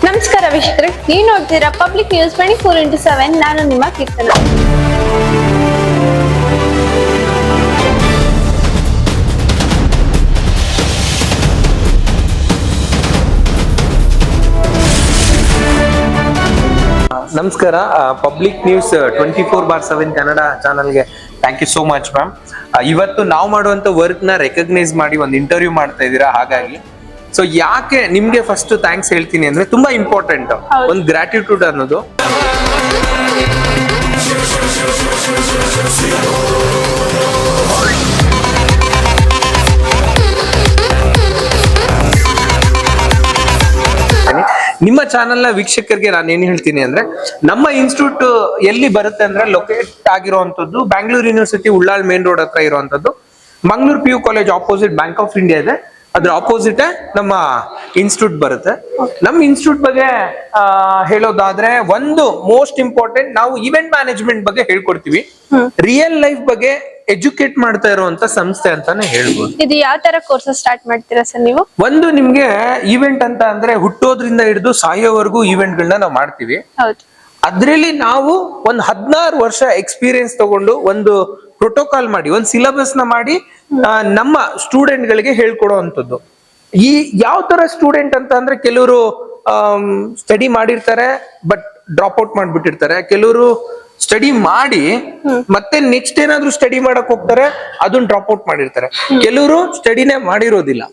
ನಮಸ್ಕಾರ ವೀಕ್ಷಕರೇ, ನೀವು ನೋಡ್ತೀರಾ ಪಬ್ಲಿಕ್ ನ್ಯೂಸ್ 24x7. ನಾನು ನಿಮ್ಮ ಕೀರ್ತನ. ನಮಸ್ಕಾರ. ಪಬ್ಲಿಕ್ ನ್ಯೂಸ್ 24/7 ಕನ್ನಡ ಚಾನಲ್ಗೆ thank you so much ma'am. ಇವತ್ತು ನಾವು ಮಾಡುವಂತ ವರ್ಕ್ ನ ರೆಕಗ್ನೈಸ್ ಮಾಡಿ ಒಂದು ಇಂಟರ್ವ್ಯೂ ಮಾಡ್ತಾ ಇದ್ದೀರಾ. ಹಾಗಾಗಿ ಸೊ ಯಾಕೆ ನಿಮ್ಗೆ ಫಸ್ಟ್ ಥ್ಯಾಂಕ್ಸ್ ಹೇಳ್ತೀನಿ ಅಂದ್ರೆ ತುಂಬಾ ಇಂಪಾರ್ಟೆಂಟ್ ಒಂದು ಗ್ರಾಟಿಟ್ಯೂಡ್ ಅನ್ನೋದು. ನಿಮ್ಮ ಚಾನೆಲ್ ನ ವೀಕ್ಷಕರಿಗೆ ನಾನು ಏನ್ ಹೇಳ್ತೀನಿ ಅಂದ್ರೆ, ನಮ್ಮ ಇನ್ಸ್ಟಿಟ್ಯೂಟ್ ಎಲ್ಲಿ ಬರುತ್ತೆ ಅಂದ್ರೆ ಲೊಕೇಟ್ ಆಗಿರುವಂತದ್ದು Bangalore university Ullal main road ಹತ್ರ ಇರುವಂತದ್ದು. Mangaluru PU college opposite bank of India ಇದೆ, ಅದ್ರ ಆಪೋಸಿಟ್ ನಮ್ಮ ಇನ್ಸ್ಟಿಟ್ಯೂಟ್ ಬರುತ್ತೆ. ನಮ್ಮ ಇನ್ಸ್ಟಿಟ್ಯೂಟ್ ಬಗ್ಗೆ ಹೇಳೋದಾದ್ರೆ, ಒಂದು ಮೋಸ್ಟ್ ಇಂಪಾರ್ಟೆಂಟ್, ನಾವು ಇವೆಂಟ್ ಮ್ಯಾನೇಜ್ಮೆಂಟ್ ಬಗ್ಗೆ ಹೇಳ್ಕೊಡ್ತೀವಿ. ರಿಯಲ್ ಲೈಫ್ ಬಗ್ಗೆ ಎಜುಕೇಟ್ ಮಾಡ್ತಾ ಇರುವಂತ ಸಂಸ್ಥೆ ಅಂತಾನೆ ಹೇಳ್ಬೋದು. ಇದು ಯಾವ ತರ ಕೋರ್ಸಸ್ ಸ್ಟಾರ್ಟ್ ಮಾಡ್ತೀರಾ ಸರ್ ನೀವು? ಒಂದು ನಿಮ್ಗೆ ಈವೆಂಟ್ ಅಂತ ಅಂದ್ರೆ ಹುಟ್ಟೋದ್ರಿಂದ ಹಿಡಿದು ಸಾಯೋವರೆಗೂ ಈವೆಂಟ್ ಗಳನ್ನ ನಾವು ಮಾಡ್ತೀವಿ. ಹೌದು. ಅದ್ರಲ್ಲಿ ನಾವು ಒಂದು 16 ವರ್ಷ ಎಕ್ಸ್ಪೀರಿಯನ್ಸ್ ತಗೊಂಡು ಒಂದು ಪ್ರೋಟೋಕಾಲ್ ಮಾಡಿ ಒಂದು ಸಿಲೆಬಸ್ ನ ಮಾಡಿ ನಮ್ಮ ಸ್ಟೂಡೆಂಟ್ ಗಳಿಗೆ ಹೇಳ್ಕೊಡುವಂಥದ್ದು. ಈ ಯಾವ ತರ ಸ್ಟೂಡೆಂಟ್ ಅಂತ ಅಂದ್ರೆ, ಕೆಲವರು ಸ್ಟಡಿ ಮಾಡಿರ್ತಾರೆ ಬಟ್ ಡ್ರಾಪ್ ಔಟ್ ಮಾಡ್ಬಿಟ್ಟಿರ್ತಾರೆ, ಕೆಲವರು ಸ್ಟಡಿ ಮಾಡಿ ಮತ್ತೆ ನೆಕ್ಸ್ಟ್ ಏನಾದ್ರು ಸ್ಟಡಿ ಮಾಡಕ್ ಹೋಗ್ತಾರೆ, ಅದನ್ನ ಡ್ರಾಪ್ ಔಟ್ ಮಾಡಿರ್ತಾರೆ, ಕೆಲವರು ಸ್ಟಡಿನೇ ಮಾಡಿರೋದಿಲ್ಲ.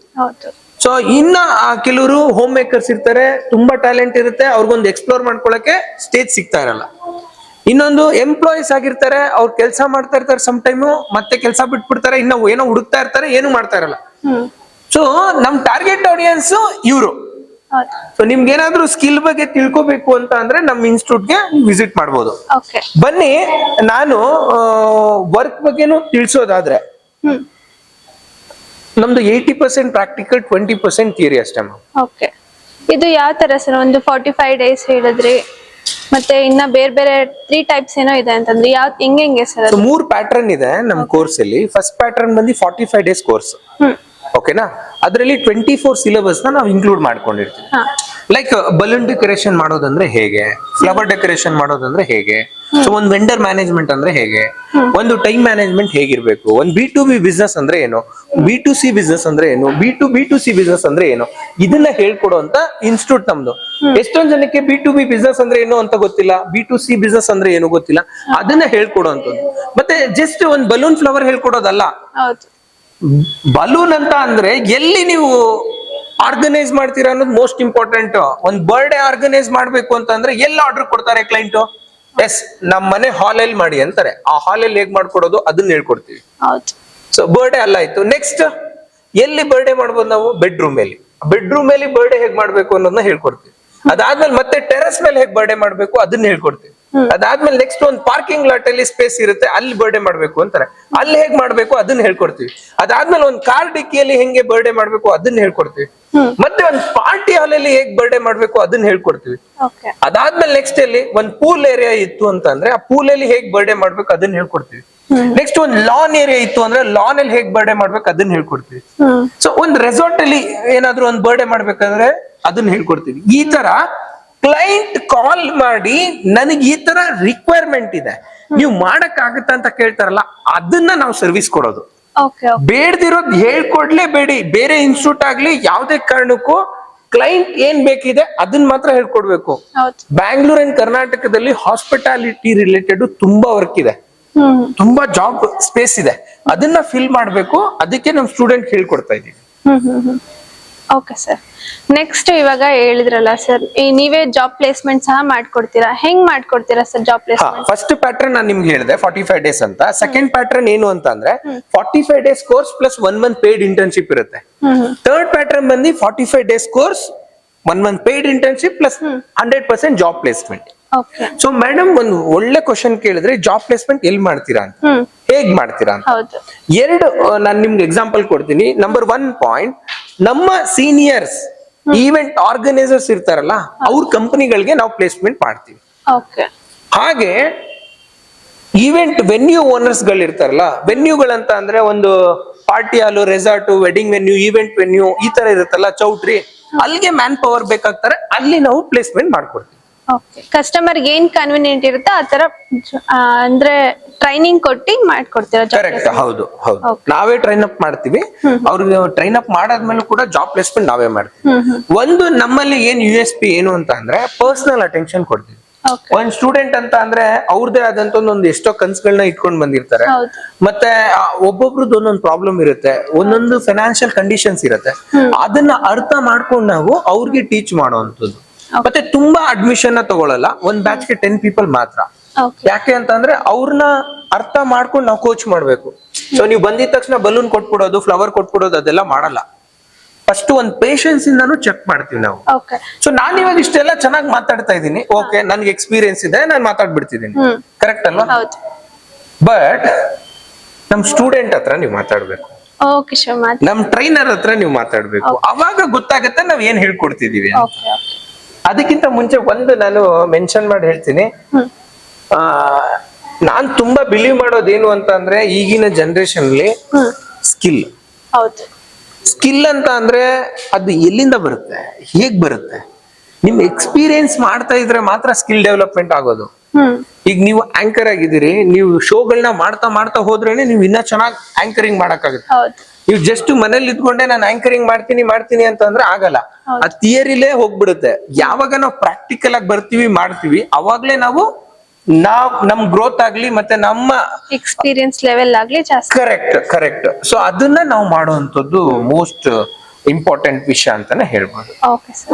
ಸೊ ಇನ್ನ ಕೆಲವರು ಹೋಮ್ ಮೇಕರ್ಸ್ ಇರ್ತಾರೆ, ತುಂಬಾ ಟ್ಯಾಲೆಂಟ್ ಇರುತ್ತೆ, ಅವ್ರಿಗೊಂದು ಎಕ್ಸ್ಪ್ಲೋರ್ ಮಾಡ್ಕೊಳಕ್ಕೆ ಸ್ಟೇಜ್ ಸಿಗ್ತಾ ಇರಲ್ಲ. ಇನ್ನೊಂದು ಎಂಪ್ಲಾಯೀಸ್ ಆಗಿರ್ತಾರೆ, ಅವ್ರು ಕೆಲಸ ಮಾಡ್ತಾ ಇರ್ತಾರೆ, ಸಮ್ ಟೈಮು ಮತ್ತೆ ಕೆಲಸ ಬಿಟ್ಬಿಡ್ತಾರೆ, ಇನ್ನ ಏನೋ ಹುಡುಕ್ತಾ ಇರ್ತಾರೆ, ಏನು ಮಾಡ್ತಾ ಇರಲ್ಲ. ಸೊ ನಮ್ ಟಾರ್ಗೆಟ್ ಆಡಿಯನ್ಸ್ ಇವ್ರು. ಸೊ ನಿಮ್ಗೆ ಏನಾದ್ರೂ ಸ್ಕಿಲ್ ಬಗ್ಗೆ ತಿಳ್ಕೊಬೇಕು ಅಂತ ಅಂದ್ರೆ ನಮ್ಮ ಇನ್ಸ್ಟಿಟ್ಯೂಟ್ಗೆ ವಿಸಿಟ್ ಮಾಡ್ಬೋದು. ಬನ್ನಿ, ನಾನು ವರ್ಕ್ ಬಗ್ಗೆನು ತಿಳಿಸೋದಾದ್ರೆ, ನಮ್ದು 80% ಪ್ರಾಕ್ಟಿಕಲ್, 20% ಥಿಯರಿ ಅಷ್ಟೇ. ಓಕೆ, ಇದು ಯಾವ ತರ ಸರ್? ಒಂದು 45 ಡೇಸ್ ಹೇಳಿದ್ರಿ, ಮತ್ತೆ ಇನ್ನ ಬೇರೆ ಬೇರೆ 3 ಟೈಪ್ಸ್ ಏನೋ ಇದೆ ಅಂತಂದ್ರೆ, ಯಾವ ಹೆಂಗೆ ಸರ್? 3 ಪ್ಯಾಟರ್ನ್ ಇದೆ ನಮ್ಮ ಕೋರ್ಸ್ ಅಲ್ಲಿ. ಫಸ್ಟ್ ಪ್ಯಾಟರ್ನ್ ಬಂದು 45 ಡೇಸ್ ಕೋರ್ಸ್. ಓಕೆನಾ? ಅದರಲ್ಲಿ 24 ಸಿಲೆಬಸ್ ನ ನಾವು ಇನ್ಕ್ಲೂಡ್ ಮಾಡ್ಕೊಂಡಿರ್ತೀವಿ. ಲೈಕ್ ಬಲೂನ್ ಡೆಕೋರೇಷನ್ ಮಾಡೋದಂದ್ರೆ ಹೇಗೆ, ಫ್ಲವರ್ ಡೆಕೋರೇಷನ್ ಮಾಡೋದಂದ್ರೆ ಹೇಗೆ, ಸೊ ಒಂದು ವೆಂಡರ್ ಮ್ಯಾನೇಜ್ಮೆಂಟ್ ಅಂದ್ರೆ ಹೇಗೆ, ಒಂದು ಟೈಮ್ ಮ್ಯಾನೇಜ್ಮೆಂಟ್ ಹೇಗಿರ್ಬೇಕು, ಒಂದು B2B ಬಿಸ್ನೆಸ್ ಅಂದ್ರೆ ಏನು, B2C ಬಿಸ್ನೆಸ್ ಅಂದ್ರೆ ಏನು, B2B2C ಬಿಸ್ನೆಸ್ ಅಂದ್ರೆ ಏನು, ಇದನ್ನ ಹೇಳ್ಕೊಡುವಂತ ಇನ್ಸ್ಟಿಟ್ಯೂಟ್ ನಮ್ದು. ಎಷ್ಟೊಂದ್ ಜನಕ್ಕೆ B2B ಬಿಸ್ನೆಸ್ ಅಂದ್ರೆ ಏನು ಅಂತ ಗೊತ್ತಿಲ್ಲ, B2C ಬಿಸ್ನೆಸ್ ಅಂದ್ರೆ ಏನು ಗೊತ್ತಿಲ್ಲ, ಅದನ್ನ ಹೇಳ್ಕೊಡುವಂತದ್ದು. ಮತ್ತೆ ಜಸ್ಟ್ ಒಂದು ಬಲೂನ್ ಫ್ಲವರ್ ಹೇಳ್ಕೊಡೋದಲ್ಲ. ಬಲೂನ್ ಅಂತ ಅಂದ್ರೆ ಎಲ್ಲಿ ನೀವು ಆರ್ಗನೈಸ್ ಮಾಡ್ತೀರಾ ಅನ್ನೋದು ಮೋಸ್ಟ್ ಇಂಪಾರ್ಟೆಂಟ್. ಒಂದ್ ಬರ್ಡೇ ಆರ್ಗನೈಸ್ ಮಾಡ್ಬೇಕು ಅಂತ ಅಂದ್ರೆ ಎಲ್ಲಿ ಆರ್ಡರ್ ಕೊಡ್ತಾರೆ ಕ್ಲೈಂಟ್? ಎಸ್, ನಮ್ ಮನೆ ಹಾಲಲ್ಲಿ ಮಾಡಿ ಅಂತಾರೆ. ಆ ಹಾಲಲ್ಲಿ ಹೇಗ್ ಮಾಡ್ಕೊಡೋದು ಅದನ್ನ ಹೇಳ್ಕೊಡ್ತೀವಿ. ಸೊ ಬರ್ಡೇ ಅಲ್ಲ ಆಯ್ತು. ನೆಕ್ಸ್ಟ್ ಎಲ್ಲಿ ಬರ್ಡೇ ಮಾಡ್ಬೋದು ನಾವು? ಬೆಡ್ರೂಮ್ ಅಲ್ಲಿ ಬರ್ಡೇ ಹೇಗ್ ಮಾಡ್ಬೇಕು ಅನ್ನೋದನ್ನ ಹೇಳ್ಕೊಡ್ತೀವಿ. ಅದಾದ್ಮೇಲೆ ಮತ್ತೆ ಟೆರೆಸ್ ಮೇಲೆ ಹೇಗ್ ಬರ್ಡೇ ಮಾಡ್ಬೇಕು ಅದನ್ನ ಹೇಳ್ಕೊಡ್ತೀವಿ. ಅದಾದ್ಮೇಲೆ ನೆಕ್ಸ್ಟ್ ಒಂದು ಪಾರ್ಕಿಂಗ್ ಲಾಟ್ ಅಲ್ಲಿ ಸ್ಪೇಸ್ ಇರುತ್ತೆ, ಅಲ್ಲಿ ಬರ್ಡೇ ಮಾಡ್ಬೇಕು ಅಂತಾರೆ, ಅಲ್ಲಿ ಹೇಗ್ ಮಾಡ್ಬೇಕು ಅದನ್ನ ಹೇಳ್ಕೊಡ್ತೀವಿ. ಅದಾದ್ಮೇಲೆ ಒಂದು ಕಾರ್ ಡಿಕ್ಕಿಯಲ್ಲಿ ಹೆಂಗೆ ಬರ್ಡೇ ಮಾಡ್ಬೇಕು ಅದನ್ನ ಹೇಳ್ಕೊಡ್ತೀವಿ. ಮತ್ತೆ ಒಂದು ಪಾರ್ಟಿ ಹಾಲ್ ಅಲ್ಲಿ ಹೇಗ್ ಬರ್ಡೇ ಮಾಡ್ಬೇಕು ಅದನ್ನ ಹೇಳ್ಕೊಡ್ತೀವಿ. ಅದಾದ್ಮೇಲೆ ನೆಕ್ಸ್ಟ್ ಅಲ್ಲಿ ಒಂದು ಪೂಲ್ ಏರಿಯಾ ಇತ್ತು ಅಂತ ಅಂದ್ರೆ, ಆ ಪೂಲ್ ಅಲ್ಲಿ ಹೇಗ್ ಬರ್ಡೇ ಮಾಡ್ಬೇಕು ಅದನ್ನ ಹೇಳ್ಕೊಡ್ತೀವಿ. ನೆಕ್ಸ್ಟ್ ಒಂದು ಲಾನ್ ಏರಿಯಾ ಇತ್ತು ಅಂದ್ರೆ, ಲಾನ್ ಅಲ್ಲಿ ಹೇಗ್ ಬರ್ಡೇ ಮಾಡ್ಬೇಕು ಅದನ್ನ ಹೇಳ್ಕೊಡ್ತೀವಿ. ಸೊ ಒಂದು ರೆಸಾರ್ಟ್ ಅಲ್ಲಿ ಏನಾದ್ರು ಒಂದು ಬರ್ಡೇ ಮಾಡ್ಬೇಕಂದ್ರೆ ಅದನ್ನ ಹೇಳ್ಕೊಡ್ತೀವಿ. ಈ ತರ ಕ್ಲೈಂಟ್ ಕಾಲ್ ಮಾಡಿ ನನಗೆ ಈ ತರ ರಿಕ್ವೈರ್ಮೆಂಟ್ ಇದೆ, ನೀವು ಮಾಡಕ್ ಆಗತ್ತ ಅಂತ ಕೇಳ್ತಾರಲ್ಲ, ಅದನ್ನ ನಾವು ಸರ್ವಿಸ್ ಕೊಡೋದು. ಬೇಡ್ದಿರೋದ್ ಹೇಳ್ಕೊಡ್ಲೇಬೇಡಿ. ಬೇರೆ ಇನ್ಸ್ಟಿಟ್ಯೂಟ್ ಆಗ್ಲಿ ಯಾವ್ದೇ ಕಾರಣಕ್ಕೂ ಕ್ಲೈಂಟ್ ಏನ್ ಬೇಕಿದೆ ಅದನ್ನ ಮಾತ್ರ ಹೇಳ್ಕೊಡ್ಬೇಕು. ಬ್ಯಾಂಗ್ಳೂರ್ ಅಂಡ್ ಕರ್ನಾಟಕದಲ್ಲಿ ಹಾಸ್ಪಿಟಾಲಿಟಿ ರಿಲೇಟೆಡ್ ತುಂಬಾ ವರ್ಕ್ ಇದೆ, ತುಂಬಾ ಜಾಬ್ ಸ್ಪೇಸ್ ಇದೆ, ಅದನ್ನ ಫಿಲ್ ಮಾಡ್ಬೇಕು. ಅದಕ್ಕೆ ನಮ್ ಸ್ಟೂಡೆಂಟ್ ಹೇಳ್ಕೊಡ್ತಾ ಇದೀವಿ. Okay sir. ನೆಕ್ಸ್ಟ್ ಇವಾಗ ಹೇಳಿದ್ರಲ್ಲ ಸರ್, ನೀವೇ ಜಾಬ್ ಪ್ಲೇಸ್ಮೆಂಟ್ ಸಹ ಮಾಡ್ಕೊಡ್ತೀರಾ, ಹೆಂಗ್ ಮಾಡ್ಕೊಡ್ತೀರಾ sir job placement? First pattern ನಾನು ನಿಮ್ಗೆ ಹೇಳಿದೆ 45 ಡೇಸ್ ಅಂತ. ಸೆಕೆಂಡ್ ಪ್ಯಾಟರ್ನ್ ಏನು ಅಂತ ಅಂದ್ರೆ 45 days course plus 1 month paid internship ಇರುತ್ತೆ. ಥರ್ಡ್ ಪ್ಯಾಟರ್ನ್ ಬಂದು 45 days course, 1 month paid internship plus 100% job placement. So madam, ಒಂದು ಒಳ್ಳೆ ಕ್ವಶನ್ ಕೇಳಿದ್ರೆ, ಜಾಬ್ ಪ್ಲೇಸ್ಮೆಂಟ್ ಎಲ್ಲಿ ಮಾಡ್ತೀರಾ ಅಂತ, ಹೇಗ್ ಮಾಡ್ತೀರಾ ಅಂತ. ಎರಡು ನಾನು ನಿಮ್ಗೆ ಎಕ್ಸಾಂಪಲ್ ಕೊಡ್ತೀನಿ. ನಂಬರ್ 1 ಪಾಯಿಂಟ್, ನಮ್ಮ ಸೀನಿಯರ್ಸ್ ಈವೆಂಟ್ ಆರ್ಗನೈಸರ್ಸ್ ಇರ್ತಾರಲ್ಲ, ಅವ್ರ ಕಂಪನಿಗಳಿಗೆ ನಾವು ಪ್ಲೇಸ್ಮೆಂಟ್ ಮಾಡ್ತೀವಿ. ಹಾಗೆ ಈವೆಂಟ್ ವೆನ್ಯೂ ಓನರ್ಸ್ ಗಳು ಇರ್ತಾರಲ್ಲ, ವೆನ್ಯೂಗಳಂತ ಅಂದ್ರೆ ಒಂದು ಪಾರ್ಟಿ ಹಾಲು, resort, wedding venue, event venue ಈ ತರ ಇರುತ್ತಲ್ಲ, ಚೌಟ್ರಿ, ಅಲ್ಲಿಗೆ ಮ್ಯಾನ್ ಪವರ್ ಬೇಕಾಗ್ತಾರೆ, ಅಲ್ಲಿ ನಾವು ಪ್ಲೇಸ್ಮೆಂಟ್ ಮಾಡ್ಕೊಡ್ತೀವಿ. ಓಕೆ, ಕಸ್ಟಮರ್ ಏನ್ ಕನ್ವಿನಿಯಂಟ್ ಇರುತ್ತೆ ಆ ತರ ಅಂದ್ರೆ ಟ್ರೈನಿಂಗ್ ಕೊಟ್ಟಿ ಮಾಡ್ಕೊಡ್ತೀರಾ ಜಾಬ್ ಕರೆಕ್ಟ್, ಹೌದು ಹೌದು. ನಾವೇ ಟ್ರೈನ್ ಅಪ್ ಮಾಡ್ತೀವಿ, ಅವ್ರಿಗೆ ಟ್ರೈನ್ ಅಪ್ ಮಾಡಾದ್ಮೇಲೆ ಕೂಡ ಜಾಬ್ ಪ್ಲೇಸ್ಮೆಂಟ್ ನಾವೇ ಮಾಡ್ತೀವಿ. ಒಂದು ನಮ್ಮಲ್ಲಿ ಏನ್ USP ಏನು ಅಂತ ಅಂದ್ರೆ ಪರ್ಸನಲ್ ಅಟೆನ್ಷನ್ ಕೊಡ್ತೀವಿ. ಒಂದ್ ಸ್ಟೂಡೆಂಟ್ ಅಂತ ಅಂದ್ರೆ ಅವ್ರದೇ ಆದಂತ ಒಂದು ಎಷ್ಟೋ ಕನ್ಸುಗಳನ್ನ ಇಟ್ಕೊಂಡ್ ಬಂದಿರ್ತಾರೆ. ಮತ್ತೆ ಒಬ್ಬೊಬ್ರದ್ದು ಒಂದೊಂದು ಪ್ರಾಬ್ಲಮ್ ಇರುತ್ತೆ, ಒಂದೊಂದು ಫೈನಾನ್ಷಿಯಲ್ ಕಂಡೀಷನ್ಸ್ ಇರುತ್ತೆ. ಅದನ್ನ ಅರ್ಥ ಮಾಡ್ಕೊಂಡು ನಾವು ಅವ್ರಿಗೆ ಟೀಚ್ ಮಾಡುವಂತದ್ದು. ಮತ್ತೆ ತುಂಬಾ ಅಡ್ಮಿಷನ್ ತಗೊಳಲ್ಲ, ಒಂದ್ ಬ್ಯಾಚ್ಗೆ 10 ಪೀಪಲ್ ಮಾತ್ರ. ಯಾಕೆ ಅಂತಂದ್ರೆ ಅವ್ರನ್ನ ಅರ್ಥ ಮಾಡ್ಕೊಂಡು ನಾವು ಕೋಚ್ ಮಾಡ್ಬೇಕು. ಸೊ ನೀವು ಬಂದಿದ ತಕ್ಷಣ ಬಲೂನ್ ಕೊಟ್ಬಿಡೋದು, ಫ್ಲವರ್ ಕೊಟ್ಬಿಡೋದು ಅದೆಲ್ಲ ಮಾಡಲ್ಲ. ಫಸ್ಟ್ ಒಂದ್ ಪೇಷನ್ಸ್ ಇಂದಾನು ಚೆಕ್ ಮಾಡ್ತೀವಿ ನಾವು. ಸೊ ನಾನ್ ಇವಾಗ ಇಷ್ಟೆಲ್ಲ ಚೆನ್ನಾಗಿ ಮಾತಾಡ್ತಾ ಇದ್ದೀನಿ, ಓಕೆ, ನನ್ಗೆ ಎಕ್ಸ್ಪೀರಿಯನ್ಸ್ ಇದೆ, ನಾನು ಮಾತಾಡ್ಬಿಡ್ತಿದ್ದೀನಿ, ಕರೆಕ್ಟ್ ಅಲ್ವಾ? ಬಟ್ ನಮ್ ಸ್ಟೂಡೆಂಟ್ ಹತ್ರ ನೀವು ಮಾತಾಡ್ಬೇಕು, ನಮ್ ಟ್ರೈನರ್ ಹತ್ರ ನೀವು ಮಾತಾಡ್ಬೇಕು. ಅವಾಗ ಗೊತ್ತಾಗತ್ತೆ ನಾವ್ ಏನ್ ಹೇಳ್ಕೊಡ್ತಿದೀವಿ. ಅದಕ್ಕಿಂತ ಮುಂಚೆ ಒಂದು ನಾನು ಮೆನ್ಷನ್ ಮಾಡಿ ಹೇಳ್ತೀನಿ, ನಾನ್ ತುಂಬಾ ಬಿಲೀವ್ ಮಾಡೋದೇನು ಅಂತ ಅಂದ್ರೆ ಈಗಿನ ಜನರೇಷನ್ ಅಲ್ಲಿ ಸ್ಕಿಲ್. ಸ್ಕಿಲ್ ಅಂತ ಅಂದ್ರೆ ಅದು ಎಲ್ಲಿಂದ ಬರುತ್ತೆ, ಹೇಗ್ ಬರುತ್ತೆ? ನಿಮ್ ಎಕ್ಸ್ಪೀರಿಯನ್ಸ್ ಮಾಡ್ತಾ ಇದ್ರೆ ಮಾತ್ರ ಸ್ಕಿಲ್ ಡೆವಲಪ್ಮೆಂಟ್ ಆಗೋದು. ಈಗ ನೀವು ಆಂಕರ್ ಆಗಿದ್ದೀರಿ, ನೀವು ಶೋಗಳನ್ನ ಮಾಡ್ತಾ ಮಾಡ್ತಾ ಹೋದ್ರೇನೆ ನೀವು ಇನ್ನ ಚೆನ್ನಾಗಿ ಆಂಕರಿಂಗ್ ಮಾಡಕ್ಕಾಗುತ್ತೆ. ನೀವು ಜಸ್ಟ್ ಮನೇಲಿ ಇದ್ಕೊಂಡೆ ನಾನು ಆಂಕರಿಂಗ್ ಮಾಡ್ತೀನಿ ಅಂತ ಅಂದ್ರೆ ಆಗಲ್ಲ. ಆ ಥಿಯರಿಲೇ ಹೋಗ್ಬಿಡುತ್ತೆ. ಯಾವಾಗ ನಾವು ಪ್ರಾಕ್ಟಿಕಲ್ ಆಗಿ ಬರ್ತೀವಿ ಮಾಡ್ತೀವಿ, ಅವಾಗ್ಲೇ ನಾವು ನಮ್ ಗ್ರೋತ್ ಆಗ್ಲಿ ಮತ್ತೆ ನಮ್ಮ ಎಕ್ಸ್ಪೀರಿಯನ್ಸ್ ಲೆವೆಲ್ ಆಗ್ಲಿ ಜಾಸ್ತಿ. ಕರೆಕ್ಟ್. ಸೊ ಅದನ್ನ ನಾವು ಮಾಡುವಂತದ್ದು ಮೋಸ್ಟ್ ಇಂಪಾರ್ಟೆಂಟ್ ವಿಷಯ ಅಂತಾನೆ ಹೇಳ್ಬೋದು. Okay sir.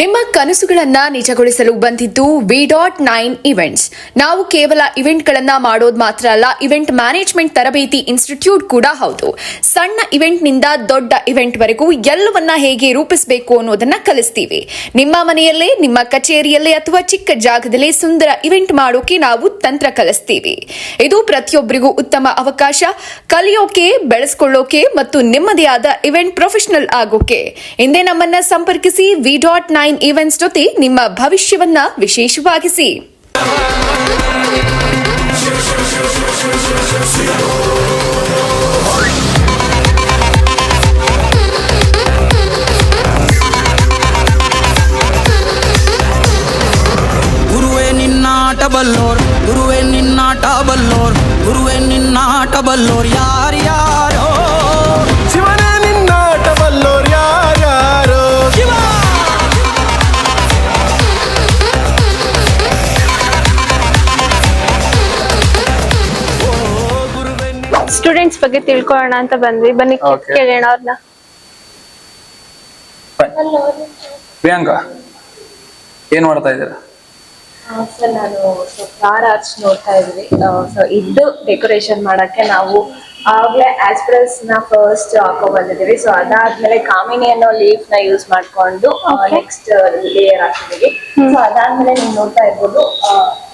ನಿಮ್ಮ ಕನಸುಗಳನ್ನ ನಿಜಗೊಳಿಸಲು ಬಂದಿದ್ದು V.9 ಇವೆಂಟ್ಸ್. ನಾವು ಕೇವಲ ಇವೆಂಟ್ಗಳನ್ನ ಮಾಡೋದು ಮಾತ್ರ ಅಲ್ಲ, ಇವೆಂಟ್ ಮ್ಯಾನೇಜ್ಮೆಂಟ್ ತರಬೇತಿ ಇನ್ಸ್ಟಿಟ್ಯೂಟ್ ಕೂಡ ಹೌದು. ಸಣ್ಣ ಇವೆಂಟ್ ನಿಂದ ದೊಡ್ಡ ಇವೆಂಟ್ ವರೆಗೂ ಎಲ್ಲವನ್ನ ಹೇಗೆ ರೂಪಿಸಬೇಕು ಅನ್ನೋದನ್ನ ಕಲಿಸ್ತೀವಿ. ನಿಮ್ಮ ಮನೆಯಲ್ಲೇ, ನಿಮ್ಮ ಕಚೇರಿಯಲ್ಲೇ ಅಥವಾ ಚಿಕ್ಕ ಜಾಗದಲ್ಲೇ ಸುಂದರ ಇವೆಂಟ್ ಮಾಡೋಕೆ ನಾವು ತಂತ್ರ ಕಲಿಸ್ತೀವಿ. ಇದು ಪ್ರತಿಯೊಬ್ಬರಿಗೂ ಉತ್ತಮ ಅವಕಾಶ, ಕಲಿಯೋಕೆ, ಬೆಳೆಸ್ಕೊಳ್ಳೋಕೆ ಮತ್ತು ನಿಮ್ಮದೇ ಆದ ಇವೆಂಟ್ ಪ್ರೊಫೆಷನಲ್ ಆಗೋಕೆ. ಹಿಂದೆ ನಮ್ಮನ್ನ ಸಂಪರ್ಕಿಸಿ. V.9 ಈವೆಂಟ್ಸ್ ಜೊತೆ ನಿಮ್ಮ ಭವಿಷ್ಯವನ್ನ ವಿಶೇಷವಾಗಿಸಿ. ಗುರುವೇ ನಿನ್ನಾಟ ಬಲ್ಲೋರ್, ಗುರುವೇ ನಿನ್ನಾಟ ಬಲ್ಲೋರ್, ಗುರುವೇ ನಿನ್ನಾಟ ಬಲ್ಲೋರ್ ಯಾರ್ಯಾರೋ. ಶಿವನೇ ನಿನ್ನಾಟ ಬಲ್ಲೋರ್ ಯಾರ್ಯಾರೋ. ಶಿವ ಸ್ಟೂಡೆಂಟ್ಸ್ ಬಗ್ಗೆ ತಿಳ್ಕೊಳ್ಳೋಣ ಅಂತ ಬಂದ್ವಿ, ಬನ್ನಿ ಕೇಳೋಣ ಅವ್ರನ್ನ. ಪ್ರಿಯಾಂಕಾ, ಏನ್ ಮಾಡ್ತಾ ಇದ್ದೀರಾ? ಸರ್ ನಾನು ಫ್ಲವರ್ ಆರ್ಟ್ಸ್ ನೋಡ್ತಾ ಇದ್ವಿ. ಸೊ ಇದು ಡೆಕೋರೇಷನ್ ಮಾಡಕ್ಕೆ ನಾವು ಆಗ್ಲೇ ಆಸ್ಪ್ರಸ್ ನ ಫಸ್ಟ್ ಹಾಕೋ ಬಂದಿದ್ದೀವಿ. ಸೊ ಅದಾದ್ಮೇಲೆ ಕಾಮಿನಿ ಅನ್ನೋ ಲೀಫ್ ನ ಯೂಸ್ ಮಾಡ್ಕೊಂಡು ನೆಕ್ಸ್ಟ್ ಲೇಯರ್ ಹಾಕಿದೀವಿ. ಸೊ ಅದಾದ್ಮೇಲೆ ನೀವು ನೋಡ್ತಾ ಇರ್ಬೋದು,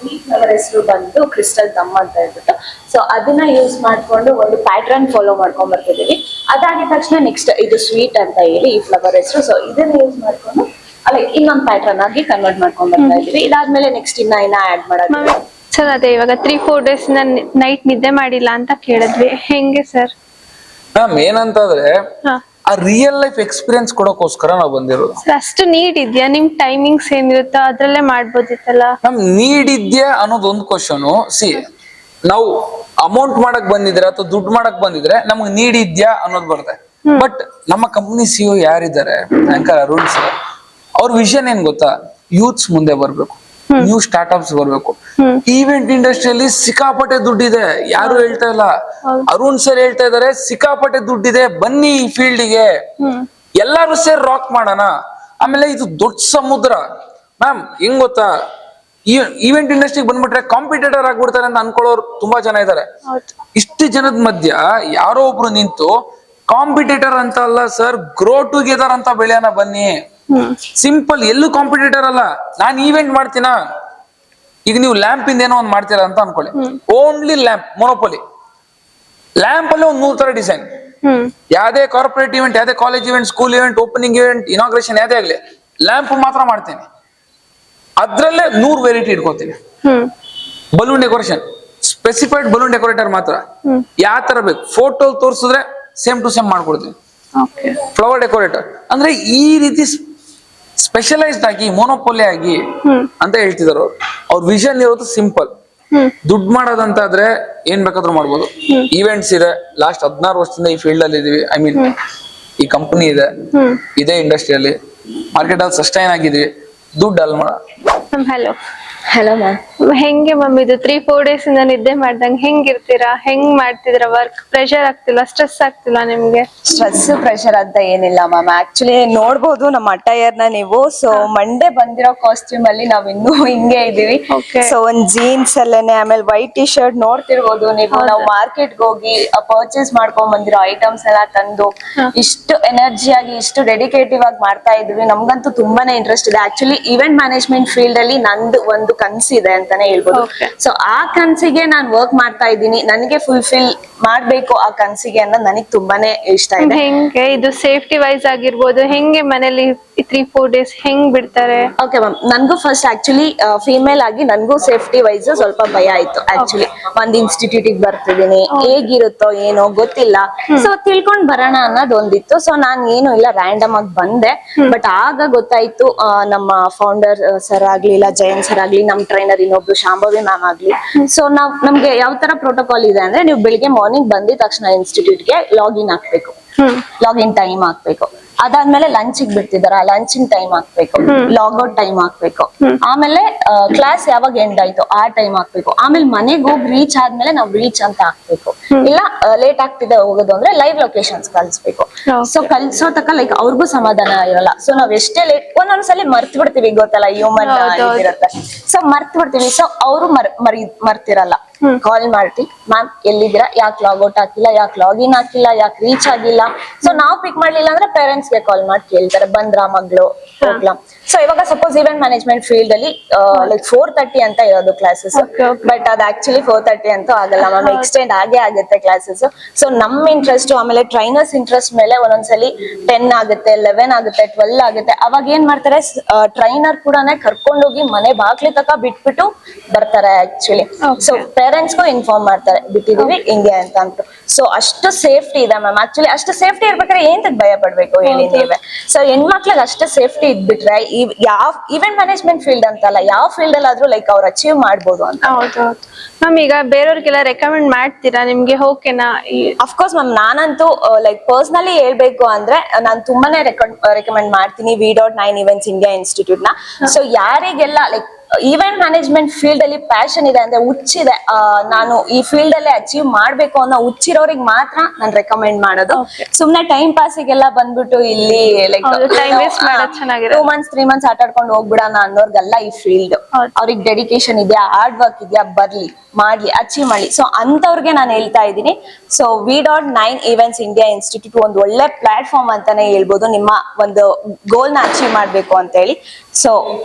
ಈ ಫ್ಲವರ್ ಹೆಸರು ಬಂದು ಕ್ರಿಸ್ಟಲ್ ತಮ್ಮ ಅಂತ ಹೇಳ್ಬಿಟ್ಟು. ಸೊ ಅದನ್ನ ಯೂಸ್ ಮಾಡ್ಕೊಂಡು ಒಂದು ಪ್ಯಾಟ್ರನ್ ಫಾಲೋ ಮಾಡ್ಕೊಂಡ್ ಬರ್ತಿದೀವಿ. ಅದಾಗಿದ ತಕ್ಷಣ ನೆಕ್ಸ್ಟ್ ಇದು ಸ್ವೀಟ್ ಅಂತ ಹೇಳಿ ಈ ಫ್ಲವರ್ ಹೆಸರು. ಸೊ ಇದನ್ನ ಯೂಸ್ ಮಾಡ್ಕೊಂಡು ಇನ್ನೊಂದು ಪ್ಯಾಟ್ರನ್ ಆಗಿ ಕನ್ವರ್ಟ್ ಮಾಡ್ಕೊಂಡ್ ಬರ್ತಾ ಇದೀವಿ. ಇದಾದ್ಮೇಲೆ ನೆಕ್ಸ್ಟ್ ಇನ್ನ ಆಡ್ ಮಾಡೋದು. ಸರ್ ಅದೇ ಇವಾಗ 3-4 ಡೇಸ್ ನೈಟ್ ನಿದ್ದೆ ಮಾಡಿಲ್ಲ ಅಂತ ಕೇಳಿದ್ವಿ, ಹೆಂಗೆ ಸರ್? ಮ್ಯಾಮ್ ಏನಂತಂದ್ರೆ ಆ ರಿಯಲ್ ಲೈಫ್ ಎಕ್ಸ್ಪೀರಿಯನ್ಸ್ ಕೊಡೋಕೋಸ್ಕರ ನಾವು ಬಂದಿರೋದು. ಅಷ್ಟು ನೀಡ್ ಇದೆಯಾ? ನಿಮ್ ಟೈಮಿಂಗ್ಸ್ ಏನಿರುತ್ತೋ ಅದ್ರಲ್ಲೇ ಮಾಡ್ಬೋದಿತ್ತಲ್ಲ. ನಮ್ ನೀಡ್ ಇದೆಯಾ ಅನ್ನೋದು ಒಂದು ಕ್ವಶನ್. ನಾವು ಅಮೌಂಟ್ ಮಾಡಕ್ ಬಂದಿದ್ರೆ ಅಥವಾ ದುಡ್ಡು ಮಾಡಕ್ ಬಂದಿದ್ರೆ ನಮ್ಗೆ ನೀಡ್ ಇದೆಯಾ ಅನ್ನೋದು ಬರುತ್ತೆ. ಬಟ್ ನಮ್ಮ ಕಂಪನಿ CEO ಯಾರಿದ್ದಾರೆ, ಆಂಕರ್ ಅರುಣ್ ಸರ್, ಅವ್ರ ವಿಷನ್ ಏನ್ ಗೊತ್ತಾ? ಯೂತ್ಸ್ ಮುಂದೆ ಬರ್ಬೇಕು, ನ್ಯೂ ಸ್ಟಾರ್ಟ್ಅಪ್ಸ್ ಬರ್ಬೇಕು. ಈವೆಂಟ್ ಇಂಡಸ್ಟ್ರಿಯಲ್ಲಿ ಸಿಕ್ಕಾಪಟ್ಟೆ ದುಡ್ಡಿದೆ, ಯಾರು ಹೇಳ್ತಾ ಇಲ್ಲ. ಅರುಣ್ ಸರ್ ಹೇಳ್ತಾ ಇದಾರೆ ಸಿಕ್ಕಾಪಟ್ಟೆ ದುಡ್ಡಿದೆ, ಬನ್ನಿ ಈ ಫೀಲ್ಡ್ಗೆ, ಎಲ್ಲಾರು ಸೇರಿ ರಾಕ್ ಮಾಡೋಣ. ಆಮೇಲೆ ಇದು ದೊಡ್ಡ ಸಮುದ್ರ ಮ್ಯಾಮ್. ಹೆಂಗ್ ಗೊತ್ತಾ, ಈವೆಂಟ್ ಇಂಡಸ್ಟ್ರಿಗೆ ಬಂದ್ಬಿಟ್ರೆ ಕಾಂಪಿಟೇಟರ್ ಆಗ್ಬಿಡ್ತಾರೆ ಅಂತ ಅನ್ಕೊಳ್ಳೋರು ತುಂಬಾ ಜನ ಇದಾರೆ. ಇಷ್ಟು ಜನದ ಮಧ್ಯ ಯಾರೋ ಒಬ್ರು ನಿಂತು ಕಾಂಪಿಟೇಟರ್ ಅಂತ ಅಲ್ಲ ಸರ್, ಗ್ರೋ ಟುಗೆದರ್ ಅಂತ ಬೆಳೆಯೋಣ ಬನ್ನಿ. ಸಿಂಪಲ್, ಎಲ್ಲೂ ಕಾಂಪಿಟೇಟರ್ ಅಲ್ಲ. ನಾನ್ ಈವೆಂಟ್ ಮಾಡ್ತೀನಾ, ಈಗ ನೀವು ಲ್ಯಾಂಪ್ ಇಂದ ಏನೋ ಒಂದ್ ಮಾಡ್ತೀರಾ ಅಂತ ಅನ್ಕೊಳ್ಳಿ. ಓನ್ಲಿ ಲ್ಯಾಂಪ್, ಮೊನೋಪೊಲಿ ಲ್ಯಾಂಪ್ ಅಲ್ಲಿ ಒಂದ್ 100 ತರ ಡಿಸೈನ್. ಯಾವ್ದೇ ಕಾರ್ಪೊರೇಟ್ ಇವೆಂಟ್, ಯಾವ್ದೇ college event, school event, opening event, inauguration ಯಾವ್ದೇ ಆಗ್ಲಿ, ಲ್ಯಾಂಪ್ ಮಾತ್ರ ಮಾಡ್ತೇನೆ. ಅದ್ರಲ್ಲೇ 100 ವೆರೈಟಿ ಇಟ್ಕೋತೀವಿ. Balloon decoration specified balloon decorator ಮಾತ್ರ ಯಾವ ತರ ಬೇಕು ಫೋಟೋ ತೋರಿಸಿದ್ರೆ ಸೇಮ್ ಟು ಸೇಮ್ ಮಾಡ್ಕೊಡ್ತೀವಿ. ಫ್ಲವರ್ ಡೆಕೋರೇಟರ್ ಅಂದ್ರೆ ಈ ರೀತಿ ಸ್ಪೆಷಲೈಸ್ಡ್ ಆಗಿ ಮೋನೋಪೋಲಿ ಆಗಿ ಅಂತ ಹೇಳ್ತಿದಾರೆ ಅವ್ರ ವಿಷನ್ ಇರೋದು ಸಿಂಪಲ್. ದುಡ್ಡು ಮಾಡೋದಂತಾದ್ರೆ ಏನ್ ಬೇಕಾದ್ರೂ ಮಾಡ್ಬೋದು. ಈವೆಂಟ್ಸ್ ಇದೆ, ಲಾಸ್ಟ್ 16 ವರ್ಷದಿಂದ ಈ ಫೀಲ್ಡ್ ಅಲ್ಲಿ ಇದೀವಿ. ಐ ಮೀನ್ ಈ ಕಂಪನಿ ಇದೆ, ಇದೇ ಇಂಡಸ್ಟ್ರಿಯಲ್ಲಿ ಮಾರ್ಕೆಟ್ ಅಲ್ಲಿ ಸಸ್ಟೈನ್ ಆಗಿದೀವಿ. ದುಡ್ಡು ಅಲ್ಲಿ ಮಾಡ. Hello hello ma'am. ಹೆಂಗೆ ಮ್ಯಾಮ್ ಇದು 3-4 ಡೇಸ್ ಇಂದ ನಿದ್ದೆ ಮಾಡ್ದಂಗ್ ಹೆಂಗಿರ್ತೀರಾ? ಹೆಂಗ್ ಮಾಡ್ತಿದ್ರ ವರ್ಕ್? ಪ್ರೆಷರ್ ಆಗ್ತಿಲ್ಲ, ಸ್ಟ್ರೆಸ್ ಆಗ್ತಿಲ್ಲ ನಿಮ್ಗೆ? ಸ್ಟ್ರೆಸ್ ಪ್ರೆಷರ್ ಅಂತ ಏನಿಲ್ಲ ಮ್ಯಾಮ್. ಆಕ್ಚುಲಿ ನೋಡ್ಬೋದು ನಮ್ಮ ಅಟೈರ್ ನ ನೀವು. ಸೊ ಮಂಡೇ ಬಂದಿರೋ ಕಾಸ್ಟ್ಯೂಮ್ ಅಲ್ಲಿ ನಾವ್ ಇನ್ನೂ ಹಿಂಗೆ ಇದೀವಿ. ಸೊ ಒಂದ್ ಜೀನ್ಸ್ ಅಲ್ಲೇನೆ, ಆಮೇಲೆ ವೈಟ್ ಟಿ ಶರ್ಟ್ ನೋಡ್ತಿರ್ಬೋದು ನೀವು. ನಾವು ಮಾರ್ಕೆಟ್ ಹೋಗಿ ಪರ್ಚೇಸ್ ಮಾಡ್ಕೊಂಡ್ ಬಂದಿರೋ ಐಟಮ್ಸ್ ಎಲ್ಲ ತಂದು ಇಷ್ಟು ಎನರ್ಜಿ ಆಗಿ ಇಷ್ಟು ಡೆಡಿಕೇಟಿವ್ ಆಗಿ ಮಾಡ್ತಾ ಇದೀವಿ. ನಮ್ಗಂತೂ ತುಂಬಾನೇ ಇಂಟ್ರೆಸ್ಟ್ ಇದೆ. ಆಕ್ಚುಲಿ ಈವೆಂಟ್ ಮ್ಯಾನೇಜ್ಮೆಂಟ್ ಫೀಲ್ಡ್ ಅಲ್ಲಿ ನಂದು ಒಂದು ಕನ್ಸಿದೆ ಅಂತಾನೆ ಹೇಳ್ಬೋದು. ಸೊ ಆ ಕನ್ಸಿಗೆ ನಾನ್ ವರ್ಕ್ ಮಾಡ್ತಾ ಇದ್ದೀನಿ. ನನಗೆ ಫುಲ್ಫಿಲ್ ಮಾಡ್ಬೇಕು ಆ ಕನ್ಸಿಗೆ ಅನ್ನೋದು ನನಗೆ ತುಂಬಾನೇ ಇಷ್ಟ ಇದೆ. ಹೆಂಗೆ ಇದು ಸೇಫ್ಟಿ ವೈಸ್ ಆಗಿರ್ಬೋದು, ಹೆಂಗೆ ಮನೇಲಿ 3-4 ಡೇಸ್ ಹೆಂಗ್ ಬಿಡ್ತಾರೆ? ಓಕೆ ಮ್ಯಾಮ್, ನನ್ಗೂ ಫಸ್ಟ್ ಆಕ್ಚುಲಿ ಫಿಮೇಲ್ ಆಗಿ ನನ್ಗೂ ಸೇಫ್ಟಿ ವೈಸ್ ಸ್ವಲ್ಪ ಭಯ ಆಯ್ತು. ಆಕ್ಚುಲಿ ಒಂದ್ ಇನ್ಸ್ಟಿಟ್ಯೂಟ್ ಬರ್ತಿದೀನಿ, ಹೇಗಿರುತ್ತೋ ಏನೋ ಗೊತ್ತಿಲ್ಲ. ಸೊ ತಿಳ್ಕೊಂಡ್ ಬರೋಣ ಅನ್ನೋದು ಒಂದಿತ್ತು. ಸೊ ನಾನ್ ಏನು ಇಲ್ಲ, ರ್ಯಾಂಡಮ್ ಆಗಿ ಬಂದೆ. ಬಟ್ ಆಗ ಗೊತ್ತಾಯ್ತು, ನಮ್ಮ ಫೌಂಡರ್ ಸರ್ ಆಗ್ಲಿ, ಇಲ್ಲ ಜಯಂತ್ ಸರ್ ಆಗ್ಲಿ, ನಮ್ ಟ್ರೈನರ್ ಇನ್ನೊಬ್ರು ಶಾಂಭವಿ ಮ್ಯಾಮ್ ಆಗ್ಲಿ. ಸೊ ನಮ್ಗೆ ಯಾವ ತರ ಪ್ರೋಟೋಕಾಲ್ ಇದೆ ಅಂದ್ರೆ, ನೀವು ಬೆಳಿಗ್ಗೆ ಮಾರ್ನಿಂಗ್ ಬಂದಿದ ತಕ್ಷಣ ಇನ್ಸ್ಟಿಟ್ಯೂಟ್ಗೆ ಲಾಗಿನ್ ಹಾಕ್ಬೇಕು, ಲಾಗಿನ್ ಟೈಮ್ ಹಾಕ್ಬೇಕು. ಅದಾದ್ಮೇಲೆ ಲಂಚಿಗೆ ಬಿಡ್ತಿದಾರ, ಲಂಚಿಂಗ್ ಟೈಮ್ ಹಾಕ್ಬೇಕು, ಲಾಗೌಟ್ ಟೈಮ್ ಹಾಕ್ಬೇಕು. ಆಮೇಲೆ ಕ್ಲಾಸ್ ಯಾವಾಗ ಎಂಡ್ ಆಯ್ತು ಆ ಟೈಮ್ ಹಾಕ್ಬೇಕು. ಆಮೇಲೆ ಮನೆಗೆ ಹೋಗಿ ರೀಚ್ ಆದ್ಮೇಲೆ ನಾವು ರೀಚ್ ಅಂತ ಹಾಕ್ಬೇಕು. ಇಲ್ಲ ಲೇಟ್ ಆಗ್ತಿದೆ ಹೋಗೋದು ಅಂದ್ರೆ ಲೈವ್ ಲೊಕೇಶನ್ಸ್ ಕಳ್ಸ್ಬೇಕು. ಸೊ ಕಳ್ಸೋ ತಕ್ಕ ಲೈಕ್ ಅವ್ರಿಗೂ ಸಮಾಧಾನ ಇರಲ್ಲ. ಸೊ ನಾವ್ ಎಷ್ಟೇ ಲೇಟ್, ಒಂದೊಂದ್ಸಲಿ ಮರ್ತ್ ಬಿಡ್ತೀವಿ, ಗೊತ್ತಲ್ಲ ಹ್ಯೂಮನ್ ಇದಿರುತ್ತೆ. ಸೊ ಮರ್ತ್ ಬಿಡ್ತೀವಿ. ಸೊ ಅವರು ಮರ್ತಿರಲ್ಲ. ಕಾಲ್ ಮಾಡ್ತಿ, ಮ್ಯಾಮ್ ಎಲ್ಲಿದ್ದೀರಾ, ಯಾಕೆ ಲಾಗೌಟ್ ಹಾಕಿಲ್ಲ, ಯಾಕೆ ಲಾಗಿನ್ ಹಾಕಿಲ್ಲ, ಯಾಕೆ ರೀಚ್ ಆಗಿಲ್ಲ. ಸೊ ನಾವ್ ಪಿಕ್ ಮಾಡ್ಲಿಲ್ಲ ಅಂದ್ರೆ ಪೇರೆಂಟ್ಸ್ ಗೆ ಕಾಲ್ ಮಾಡಿ ಕೇಳ್ತಾರೆ, ಬಂದ್ರ ಮಗಳು ಹೋಗ್ಲಾ. ಸೊ ಇವಾಗ ಸಪೋಸ್ ಈವೆಂಟ್ ಮ್ಯಾನೇಜ್ಮೆಂಟ್ ಫೀಲ್ಡ್ ಅಲ್ಲಿ ಲೈಕ್ 4:30 ಅಂತ ಇರೋದು ಕ್ಲಾಸಸ್. ಬಟ್ ಅದು ಆಕ್ಚುಲಿ 4:30 ಅಂತೂ ಆಗಲ್ಲ ಮ್ಯಾಮ್, ಎಕ್ಸ್ಟೆಂಡ್ ಆಗುತ್ತೆ ಕ್ಲಾಸಸ್. ಸೊ ನಮ್ ಇಂಟ್ರೆಸ್ಟ್, ಆಮೇಲೆ ಟ್ರೈನರ್ಸ್ ಇಂಟ್ರೆಸ್ಟ್ ಮೇಲೆ ಒಂದೊಂದ್ಸಲಿ 10 ಆಗುತ್ತೆ, 11 ಆಗುತ್ತೆ, 12 ಆಗುತ್ತೆ. ಅವಾಗ ಏನ್ ಮಾಡ್ತಾರೆ, ಟ್ರೈನರ್ ಕೂಡ ಕರ್ಕೊಂಡೋಗಿ ಮನೆ ಬಾಗ್ಲಿ ತಕ ಬಿಟ್ಬಿಟ್ಟು ಬರ್ತಾರೆ ಆಕ್ಚುಲಿ. ಸೊ ಪೇರೆಂಟ್ಸ್ಗೂ ಇನ್ಫಾರ್ಮ್ ಮಾಡ್ತಾರೆ, ಬಿಟ್ಟಿದೀವಿ ಹಿಂಗೆ ಅಂತ ಅಂದ್ಬಿಟ್ಟು. ಸೊ ಅಷ್ಟು ಸೇಫ್ಟಿ ಇದೆ ಮ್ಯಾಮ್. ಆಕ್ಚುಲಿ ಅಷ್ಟು ಸೇಫ್ಟಿ ಇರ್ಬೇಕಾದ್ರೆ ಏನ್ ಭಯ ಪಡ್ಬೇಕು ಹೇಳಿ ನೀವೇ. ಸೊ ಹೆಣ್ಮಕ್ಳಿಗೆ ಅಷ್ಟು ಸೇಫ್ಟಿ ಇದ್ಬಿಟ್ರೆ ಯಾವ ಈವೆಂಟ್ ಮ್ಯಾನೇಜ್ಮೆಂಟ್ ಫೀಲ್ಡ್ ಅಂತಲ್ಲ, ಯಾವ ಫೀಲ್ಡ್ ಅಲ್ಲಾದ್ರೂ ಲೈಕ್ ಅವ್ರು ಅಚೀವ್ ಮಾಡ್ಬೋದು ಅಂತ. ಹೌದು ಮ್ಯಾಮ್. ಈಗ ಬೇರೆಯವ್ರಿಗೆಲ್ಲ ರೆಕಮೆಂಡ್ ಮಾಡ್ತೀರಾ? ನಿಮ್ಗೆ ಓಕೆನಾ? ಅಫ್ಕೋರ್ಸ್ ಮ್ಯಾಮ್, ನಾನಂತೂ ಲೈಕ್ ಪರ್ಸನಲಿ ಹೇಳ್ಬೇಕು ಅಂದ್ರೆ ನಾನು ತುಂಬಾನೇ ರೆಕಮೆಂಡ್ ಮಾಡ್ತೀನಿ V.9 Events India Institute ನ. ಸೊ ಯಾರಿಗೆಲ್ಲ ಲೈಕ್ ಈವೆಂಟ್ ಮ್ಯಾನೇಜ್ಮೆಂಟ್ ಫೀಲ್ಡ್ ಅಲ್ಲಿ ಪ್ಯಾಷನ್ ಇದೆ ಅಂದ್ರೆ, ಹುಚ್ಚಿದೆ, ನಾನು ಈ ಫೀಲ್ಡ್ ಅಲ್ಲೇ ಅಚೀವ್ ಮಾಡ್ಬೇಕು ಅನ್ನೋ ಹುಚ್ಚಿರೋರಿಗೆ ಮಾತ್ರ ನಾನು ರೆಕಮೆಂಡ್ ಮಾಡೋದು. ಸುಮ್ನೆ ಟೈಮ್ ಪಾಸಿಗೆಲ್ಲ ಬಂದ್ಬಿಟ್ಟು ಇಲ್ಲಿ ಲೈಕ್ 2 months 3 months ಆಟ ಆಡ್ಕೊಂಡು ಹೋಗ್ಬಿಡೋಣ ಅನ್ನೋರ್ಗೆಲ್ಲ ಈ ಫೀಲ್ಡ್. ಅವ್ರಿಗೆ ಡೆಡಿಕೇಶನ್ ಇದೆಯಾ, ಹಾರ್ಡ್ ವರ್ಕ್ ಇದೆಯಾ, ಬರ್ಲಿ ಮಾಡ್ಲಿ, ಅಚೀವ್ ಮಾಡ್ಲಿ. ಸೊ ಅಂತವ್ರಿಗೆ ನಾನು ಹೇಳ್ತಾ ಇದ್ದೀನಿ. So V.9 Events India Institute ಒಂದು ಒಳ್ಳೆ ಪ್ಲಾಟ್ಫಾರ್ಮ್ ಅಂತಾನೆ ಹೇಳ್ಬೋದು, ನಿಮ್ಮ ಒಂದು ಗೋಲ್ ನ ಅಚೀವ್ ಮಾಡ್ಬೇಕು ಅಂತ ಹೇಳಿ. ಸೊ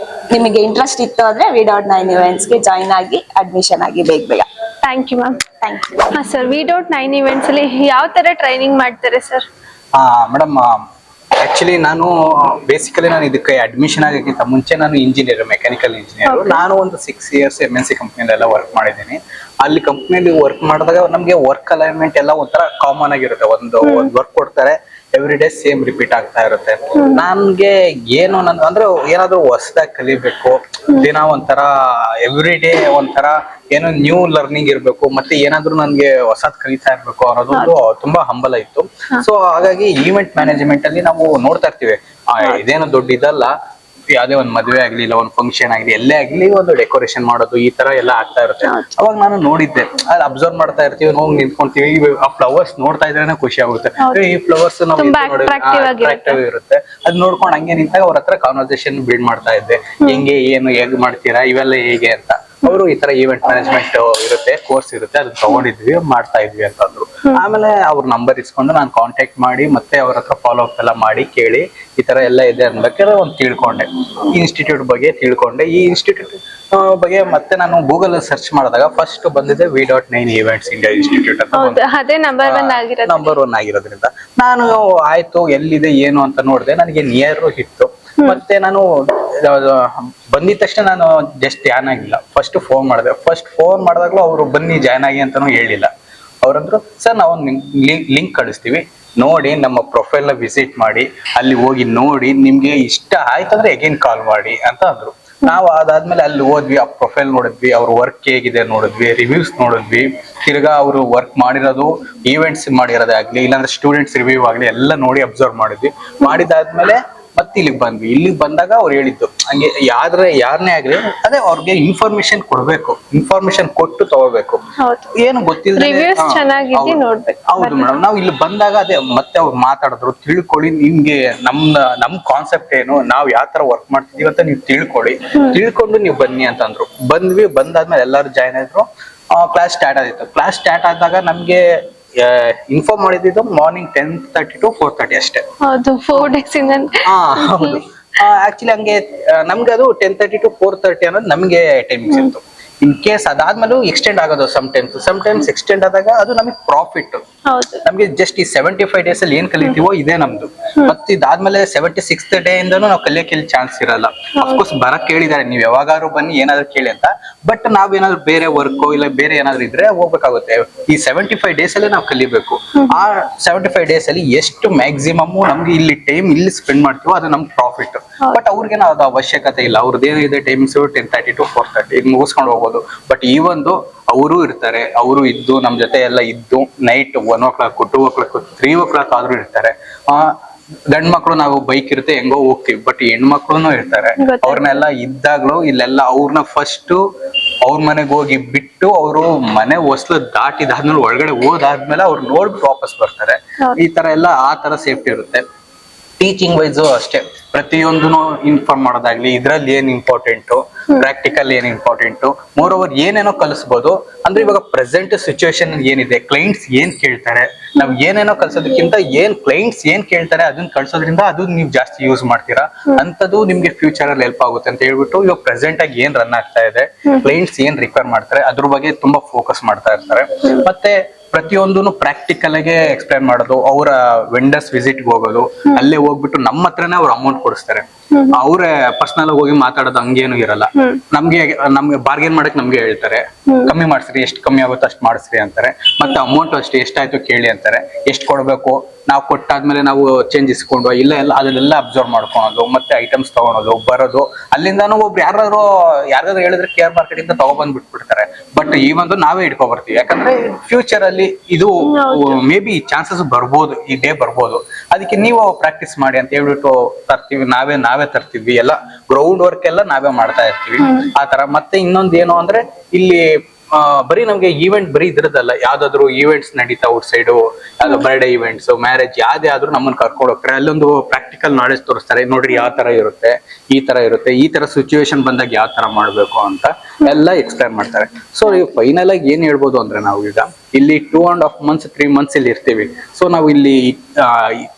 ನಿಮಗೆ ಇಂಟ್ರೆಸ್ಟ್ ಇತ್ತು ಅಂದ್ರೆ V.9 Events ಗೆ ಜಾಯಿನ್ ಆಗಿ ಅಡ್ಮಿಷನ್ ಆಗಿ ಬೇಗ. Thank you ma'am. Thank you. Sir, V.9 Events ಅಲ್ಲಿ ಯಾವ ತರ ಟ್ರೈನಿಂಗ್ ಮಾಡ್ತಾರೆ ಸರ್? ಮೇಡಮ್, ಆಕ್ಚುಲಿ ನಾನು ಬೇಸಿಕಲಿ ನಾನು ಇದಕ್ಕೆ ಅಡ್ಮಿಷನ್ ಆಗೋಕ್ಕಿಂತ ಮುಂಚೆ ನಾನು ಇಂಜಿನಿಯರ್, ಮೆಕ್ಯಾನಿಕಲ್ ಇಂಜಿನಿಯರ್. ನಾನು ಒಂದು 6 years MNC ಕಂಪ್ನಿಯಲ್ಲೆಲ್ಲ ವರ್ಕ್ ಮಾಡಿದ್ದೀನಿ. ಅಲ್ಲಿ ಕಂಪ್ನಿಯಲ್ಲಿ ವರ್ಕ್ ಮಾಡಿದಾಗ ನಮಗೆ ವರ್ಕ್ ಅಲೈನ್ಮೆಂಟ್ ಎಲ್ಲ ಒಂಥರ ಕಾಮನ್ ಆಗಿರುತ್ತೆ. ಒಂದು ವರ್ಕ್ ಕೊಡ್ತಾರೆ, ಎವ್ರಿ ಡೇ ಸೇಮ್ ರಿಪೀಟ್ ಆಗ್ತಾ ಇರುತ್ತೆ. ನನ್ಗೆ ಏನು ಅಂದ್ರೆ ಏನಾದ್ರು ಹೊಸದಾಗಿ ಕಲಿಬೇಕು, ದಿನ ಒಂಥರ ಎವ್ರಿ ಡೇ ಒಂಥರ ಏನೋ ನ್ಯೂ ಲರ್ನಿಂಗ್ ಇರ್ಬೇಕು, ಮತ್ತೆ ಏನಾದ್ರು ನನ್ಗೆ ಹೊಸದ್ ಕಲಿತಾ ಇರ್ಬೇಕು ಅನ್ನೋದೊಂದು ತುಂಬಾ ಹಂಬಲ ಇತ್ತು. ಸೊ ಹಾಗಾಗಿ ಈವೆಂಟ್ ಮ್ಯಾನೇಜ್ಮೆಂಟ್ ಅಲ್ಲಿ ನಾವು ನೋಡ್ತಾ ಇರ್ತೀವಿ, ಇದೇನೋ ದೊಡ್ಡ ಇದಲ್ಲ, ಯಾವ್ದೇ ಒಂದ್ ಮದ್ವೆ ಆಗ್ಲಿ, ಇಲ್ಲ ಒಂದ್ ಫಂಕ್ಷನ್ ಆಗ್ಲಿ, ಎಲ್ಲೇ ಆಗ್ಲಿ ಒಂದು ಡೆಕೋರೇಷನ್ ಮಾಡೋದು ಈ ತರ ಎಲ್ಲ ಆಗ್ತಾ ಇರುತ್ತೆ. ಅವಾಗ ನಾನು ನೋಡಿದ್ದೆ, ಅಲ್ಲಿ ಅಬ್ಸರ್ವ್ ಮಾಡ್ತಾ ಇರ್ತೀವಿ, ಹೋಗಿ ನಿಂತ್ಕೊಂತೀವಿ, ಆ ಫ್ಲವರ್ಸ್ ನೋಡ್ತಾ ಇದ್ರೇನೆ ಖುಷಿ ಆಗುತ್ತೆ. ಈ ಫ್ಲವರ್ಸ್ ಅಟ್ರಾಕ್ಟಿವ್ ಇರುತ್ತೆ, ಅದ್ ನೋಡ್ಕೊಂಡು ಹಂಗೆ ನಿಂತಾಗ ಅವ್ರ ಹತ್ರ ಕಾನ್ವರ್ಸೇಷನ್ ಬಿಲ್ಡ್ ಮಾಡ್ತಾ ಇದ್ದೆ. ಹೆಂಗೆ, ಏನು, ಹೇಗ್ ಮಾಡ್ತೀರಾ, ಇವೆಲ್ಲ ಹೇಗೆ ಅಂತ. ಅವರು ಈ ತರ ಈವೆಂಟ್ ಮ್ಯಾನೇಜ್ಮೆಂಟ್ ಇರುತ್ತೆ, ಕೋರ್ಸ್ ಇರುತ್ತೆ, ಅದನ್ನ ತಗೊಂಡಿದ್ವಿ, ಮಾಡ್ತಾ ಇದ್ವಿ ಅಂತಂದ್ರು. ಆಮೇಲೆ ಅವ್ರ ನಂಬರ್ ಇಸ್ಕೊಂಡು ನಾನು ಕಾಂಟ್ಯಾಕ್ಟ್ ಮಾಡಿ ಮತ್ತೆ ಅವ್ರ ಹತ್ರ ಫಾಲೋ ಅಪ್ ಎಲ್ಲ ಮಾಡಿ ಕೇಳಿ ಈ ತರ ಎಲ್ಲ ಇದೆ ಅನ್ಬೇಕಾದ್ರೆ ಒಂದು ತಿಳ್ಕೊಂಡೆ, ಇನ್ಸ್ಟಿಟ್ಯೂಟ್ ಬಗ್ಗೆ ತಿಳ್ಕೊಂಡೆ. ಈ ಇನ್ಸ್ಟಿಟ್ಯೂಟ್ ಬಗ್ಗೆ ಮತ್ತೆ ನಾನು ಗೂಗಲ್ ಸರ್ಚ್ ಮಾಡಿದಾಗ ಫಸ್ಟ್ ಬಂದಿದೆ V.9 Events India Institute ಅಂತ. ಅದೇ ನಂಬರ್ 1 ಆಗಿರೋದ್ರಿಂದ ನಾನು ಆಯ್ತು ಎಲ್ಲಿದೆ ಏನು ಅಂತ ನೋಡಿದೆ. ನನಗೆ ನಿಯರ್ ಇತ್ತು. ಮತ್ತೆ ನಾನು ಬಂದಿದ ತಕ್ಷಣ ನಾನು ಜಸ್ಟ್ ಜಾಯ್ನ್ ಆಗಿಲ್ಲ, ಫಸ್ಟ್ ಫೋನ್ ಮಾಡಿದೆ. ಫಸ್ಟ್ ಫೋನ್ ಮಾಡಿದಾಗ್ಲೂ ಅವರು ಬನ್ನಿ ಜಾಯ್ನ್ ಆಗಿ ಅಂತಾನು ಹೇಳಿಲ್ಲ. ಅವ್ರಂದ್ರು ಸರ್ ನಾವು ಲಿಂಕ್ ಕಳಿಸ್ತೀವಿ, ನೋಡಿ ನಮ್ಮ ಪ್ರೊಫೈಲ್ ನ ವಿಸಿಟ್ ಮಾಡಿ, ಅಲ್ಲಿ ಹೋಗಿ ನೋಡಿ, ನಿಮ್ಗೆ ಇಷ್ಟ ಆಯ್ತಂದ್ರೆ ಅಗೇನ್ ಕಾಲ್ ಮಾಡಿ ಅಂತ ಅಂದ್ರು. ನಾವು ಅದಾದ್ಮೇಲೆ ಅಲ್ಲಿ ಹೋದ್ವಿ, ಆ ಪ್ರೊಫೈಲ್ ನೋಡಿದ್ವಿ, ಅವ್ರ ವರ್ಕ್ ಹೇಗಿದೆ ನೋಡಿದ್ವಿ, ರಿವ್ಯೂಸ್ ನೋಡಿದ್ವಿ, ತಿರ್ಗಾ ಅವರು ವರ್ಕ್ ಮಾಡಿರೋದು ಈವೆಂಟ್ಸ್ ಮಾಡಿರೋದೇ ಆಗ್ಲಿ, ಇಲ್ಲಾಂದ್ರೆ ಸ್ಟೂಡೆಂಟ್ಸ್ ರಿವ್ಯೂ ಆಗ್ಲಿ ಎಲ್ಲ ನೋಡಿ ಅಬ್ಸರ್ವ್ ಮಾಡಿದ್ವಿ. ಮಾಡಿದಾದ್ಮೇಲೆ ಮತ್ತೆ ಇಲ್ಲಿಗೆ ಬಂದ್ವಿ. ಇಲ್ಲಿಗೆ ಬಂದಾಗ ಅವ್ರು ಹೇಳಿದ್ದು ಹಂಗೆ ಯಾರನ್ನೇ ಆಗ್ಲಿ ಅದೇ ಅವ್ರಿಗೆ ಇನ್ಫಾರ್ಮೇಶನ್ ಕೊಡ್ಬೇಕು, ಇನ್ಫಾರ್ಮೇಶನ್ ಕೊಟ್ಟು ತಗೋಬೇಕು. ಏನು ಗೊತ್ತಿಲ್ಲ ಹೌದು ಮೇಡಮ್. ನಾವು ಇಲ್ಲಿ ಬಂದಾಗ ಅದೇ ಮತ್ತೆ ಅವ್ರು ಮಾತಾಡಿದ್ರು, ತಿಳ್ಕೊಳ್ಳಿ, ನಿಮ್ಗೆ ನಮ್ ಕಾನ್ಸೆಪ್ಟ್ ಏನು, ನಾವ್ ಯಾವ ತರ ವರ್ಕ್ ಮಾಡ್ತಿದೀವಿ ಅಂತ ನೀವು ತಿಳ್ಕೊಂಡು ನೀವು ಬನ್ನಿ ಅಂತಂದ್ರು. ಬಂದಾದ್ಮೇಲೆ ಎಲ್ಲಾರು ಜಾಯ್ನ್ ಆದ್ರು. ಕ್ಲಾಸ್ ಸ್ಟಾರ್ಟ್ ಆದಿತ್ತು. ಕ್ಲಾಸ್ ಸ್ಟಾರ್ಟ್ ಆದಾಗ ನಮ್ಗೆ ಇನ್ಫಾರ್ಮ್ ಮಾಡಿದ್ದು ಮಾರ್ನಿಂಗ್ 10:30 to 4:30 ಅಷ್ಟೇ. ಹೌದು, 4 days ಇಂದ. ಹೌದು. ಆಕ್ಚುಲಿ ಹಂಗೆ ನಮ್ಗೆ ಅದು 10:30 to 4:30 ಅನ್ನೋದು ನಮ್ಗೆ ಟೈಮಿಂಗ್ಸ್ ಇತ್ತು. ಇನ್ ಕೇಸ್ ಅದಾದ್ಮೇಲೆ ಎಕ್ಸ್ಟೆಂಡ್ ಆಗೋದು ಸಮ್ಟೈಮ್ಸ್ ಎಕ್ಸ್ಟೆಂಡ್ ಆದಾಗ ಅದು ನಮಗೆ ಪ್ರಾಫಿಟ್. ನಮ್ಗೆ ಜಸ್ಟ್ ಈ 75 days ಅಲ್ಲಿ ಏನ್ ಕಲಿತೀವೋ ಇದೇ ನಮ್ದು. ಮತ್ತೆ ಇದಾದ್ಮೇಲೆ 76th day ಇಂದನೂ ನಾವು ಕಲಿಯಕ್ಕೆ ಚಾನ್ಸ್ ಇರಲ್ಲ. ಅಫ್ಕೋರ್ಸ್ ಬರಕ್ ಕೇಳಿದಾರೆ, ನೀವ್ ಯಾವಾಗಾದ್ರು ಬನ್ನಿ ಏನಾದ್ರು ಕೇಳಿ ಅಂತ. ಬಟ್ ನಾವೇನಾದ್ರು ಬೇರೆ ವರ್ಕ್ ಇಲ್ಲ ಬೇರೆ ಏನಾದ್ರು ಇದ್ರೆ ಹೋಗ್ಬೇಕಾಗುತ್ತೆ. ಈ 75 days ಅಲ್ಲೇ ನಾವು ಕಲಿಬೇಕು. ಆ 75 days ಅಲ್ಲಿ ಎಷ್ಟು ಮ್ಯಾಕ್ಸಿಮಮ್ ನಮ್ಗೆ ಇಲ್ಲಿ ಟೈಮ್ ಇಲ್ಲಿ ಸ್ಪೆಂಡ್ ಮಾಡ್ತೀವೋ ಅದು ನಮ್ಗೆ ಪ್ರಾಫಿಟ್. ಬಟ್ ಅವ್ರಿಗೇನೋ ಅದು ಅವಶ್ಯಕತೆ ಇಲ್ಲ. ಅವ್ರದ್ದೇನಿದೆ ಟೈಮ್ಸ್ 10:30 to 4:30 ಇದು ಮುಗಿಸ್ಕೊಂಡು ಹೋಗ್ಬೋದು. ಬಟ್ ಈ ಒಂದು ಅವರು ಇರ್ತಾರೆ, ಅವರು ಇದ್ದು ನಮ್ ಜೊತೆ ಎಲ್ಲ ಇದ್ದು ನೈಟ್ 1 o'clock 2 o'clock 3 o'clock ಆದ್ರೂ ಇರ್ತಾರೆ. ಗಂಡ್ ಮಕ್ಳು ನಾವು ಬೈಕ್ ಇರುತ್ತೆ ಹೆಂಗೋ ಹೋಗ್ತಿವಿ, ಬಟ್ ಹೆಣ್ಮಕ್ಳು ಇರ್ತಾರೆ. ಅವ್ರನ್ನೆಲ್ಲ ಇದ್ದಾಗ್ಲೂ ಇಲ್ಲೆಲ್ಲ ಅವ್ರನ್ನ ಫಸ್ಟ್ ಅವ್ರ ಮನೆಗೆ ಹೋಗಿ ಬಿಟ್ಟು ಅವರು ಮನೆ ಹೊಸ್ಲು ದಾಟಿದಾದ್ಮೇಲೆ ಒಳಗಡೆ ಹೋದಾದ್ಮೇಲೆ ಅವ್ರು ನೋಡ್ಬಿಟ್ಟು ವಾಪಸ್ ಬರ್ತಾರೆ. ಈ ತರ ಎಲ್ಲ ಆ ತರ ಸೇಫ್ಟಿ ಇರುತ್ತೆ. ಟೀಚಿಂಗ್ ವೈಸ್ ಅಷ್ಟೇ, ಪ್ರತಿಯೊಂದನ್ನು ಇನ್ಫಾರ್ಮ್ ಮಾಡೋದಾಗ್ಲಿ, ಇದ್ರಲ್ಲಿ ಏನ್ ಇಂಪಾರ್ಟೆಂಟ್, ಪ್ರಾಕ್ಟಿಕಲ್ ಏನ್ ಇಂಪಾರ್ಟೆಂಟ್, ಮೋರ್ ಓವರ್ ಏನೇನೋ ಕಲಿಸ್ಬೋದು. ಅಂದ್ರೆ ಇವಾಗ ಪ್ರೆಸೆಂಟ್ ಸಿಚುವೇಶನ್ ಏನಿದೆ, ಕ್ಲೈಂಟ್ಸ್ ಏನ್ ಕೇಳ್ತಾರೆ, ನಾವ್ ಏನೇನೋ ಕಲ್ಸೋದಕ್ಕಿಂತ ಕ್ಲೈಂಟ್ಸ್ ಏನ್ ಕೇಳ್ತಾರೆ ಅದನ್ನ ಕಳ್ಸೋದ್ರಿಂದ ಅದು ನೀವು ಜಾಸ್ತಿ ಯೂಸ್ ಮಾಡ್ತೀರಾ, ಅಂತದ್ದು ನಿಮ್ಗೆ ಫ್ಯೂಚರ್ ಅಲ್ಲಿ ಹೆಲ್ಪ್ ಆಗುತ್ತೆ ಅಂತ ಹೇಳ್ಬಿಟ್ಟು ಇವಾಗ ಪ್ರೆಸೆಂಟ್ ಆಗಿ ಏನ್ ರನ್ ಆಗ್ತಾ ಇದೆ, ಕ್ಲೈಂಟ್ಸ್ ಏನ್ ರಿಕ್ವೈರ್ ಮಾಡ್ತಾರೆ ಅದ್ರ ಬಗ್ಗೆ ತುಂಬಾ ಫೋಕಸ್ ಮಾಡ್ತಾ ಇರ್ತಾರೆ. ಮತ್ತೆ ಪ್ರತಿಯೊಂದೂ ಪ್ರಾಕ್ಟಿಕಲ್ ಆಗಿ ಎಕ್ಸ್ಪ್ಲೈನ್ ಮಾಡೋದು, ಅವರ ವೆಂಡರ್ಸ್ ವಿಸಿಟ್ ಹೋಗೋದು, ಅಲ್ಲೇ ಹೋಗ್ಬಿಟ್ಟು ನಮ್ಮ ಹತ್ರನೇ ಅವ್ರು ಅಮೌಂಟ್ ಕೊಡಿಸ್ತಾರೆ. ಅವ್ರೆ ಪರ್ಸನಲ್ ಹೋಗಿ ಮಾತಾಡೋದು ಹಂಗೇನು ಇರಲ್ಲ. ನಮ್ಗೆ ಬಾರ್ಗೇನ್ ಮಾಡಕ್ ನಮ್ಗೆ ಹೇಳ್ತಾರೆ, ಕಮ್ಮಿ ಮಾಡಿಸ್ರಿ, ಎಷ್ಟು ಕಮ್ಮಿ ಆಗುತ್ತೋ ಅಷ್ಟು ಮಾಡಿಸ್ರಿ ಅಂತಾರೆ. ಮತ್ತೆ ಅಮೌಂಟ್ ಅಷ್ಟೇ ಎಷ್ಟಾಯ್ತು ಕೇಳಿ ಅಂತಾರೆ, ಎಷ್ಟು ಕೊಡ್ಬೇಕು, ನಾವು ಕೊಟ್ಟಾದ್ಮೇಲೆ ನಾವು ಚೇಂಜ್ ಇಸ್ಕೊಂಡು ಇಲ್ಲ ಅದನ್ನೆಲ್ಲ ಅಬ್ಸರ್ವ್ ಮಾಡ್ಕೊಳೋದು, ಮತ್ತೆ ಐಟಮ್ಸ್ ತಗೊಳೋದು, ಬರೋದು. ಅಲ್ಲಿಂದಾನು ಒಬ್ರು ಯಾರಾದ್ರೂ ಹೇಳಿದ್ರೆ ಕೇರ್ ಮಾರ್ಕೆಟ್ ಇಂದ ತಗೊಬಂದ್ ಬಿಟ್ಬಿಡ್ತಾರೆ. ಬಟ್ ಈ ಒಂದು ನಾವೇ ಇಟ್ಕೊ ಬರ್ತೀವಿ, ಯಾಕಂದ್ರೆ ಫ್ಯೂಚರ್ ಅಲ್ಲಿ ಇದು ಮೇ ಬಿ ಚಾನ್ಸಸ್ ಬರ್ಬೋದು, ಈ ಡೇ ಬರ್ಬೋದು. ಅದಕ್ಕೆ ನೀವು ಪ್ರಾಕ್ಟೀಸ್ ಮಾಡಿ ಅಂತ ಹೇಳ್ಬಿಟ್ಟು ತರ್ತೀವಿ, ನಾವೇ ತರ್ತಿದ್ವಿ. ಎಲ್ಲ ಗ್ರೌಂಡ್ ವರ್ಕ್ ಎಲ್ಲ ನಾವೇ ಮಾಡ್ತಾ ಇರ್ತೀವಿ ಆ ತರ. ಮತ್ತೆ ಇನ್ನೊಂದ್ ಏನು ಅಂದ್ರೆ ಇಲ್ಲಿ ಬರೀ ನಮ್ಗೆ ಈವೆಂಟ್ ಬರೀ ಇದ್ರದಲ್ಲ, ಯಾವ್ದಾದ್ರು ಈವೆಂಟ್ಸ್ ನಡೀತಾ ಔಟ್ ಸೈಡ್, ಯಾವ್ದು ಬರ್ಡೇ ಈವೆಂಟ್ಸ್, ಮ್ಯಾರೇಜ್ ಯಾವ್ದೇ ಆದ್ರೂ ನಮ್ಮನ್ನ ಕರ್ಕೊಂಡು ಹೋಗ್ತಾರೆ. ಅಲ್ಲೊಂದು ಪ್ರಾಕ್ಟಿಕಲ್ ನಾಲೆಜ್ ತೋರಿಸ್ತಾರೆ, ನೋಡ್ರಿ ಯಾವ ತರ ಇರುತ್ತೆ, ಈ ತರ ಸಿಚುವೇಶನ್ ಬಂದಾಗ ಯಾವ ತರ ಮಾಡ್ಬೇಕು ಅಂತ ಎಲ್ಲ ಎಕ್ಸ್ಪ್ಲೈನ್ ಮಾಡ್ತಾರೆ. ಸೊ ಫೈನಲ್ ಆಗಿ ಏನ್ ಹೇಳ್ಬೋದು ಅಂದ್ರೆ, ನಾವು ಈಗ ಇಲ್ಲಿ 2.5 months 3 months ಇಲ್ಲಿ ಇರ್ತೀವಿ. ಸೊ ನಾವು ಇಲ್ಲಿ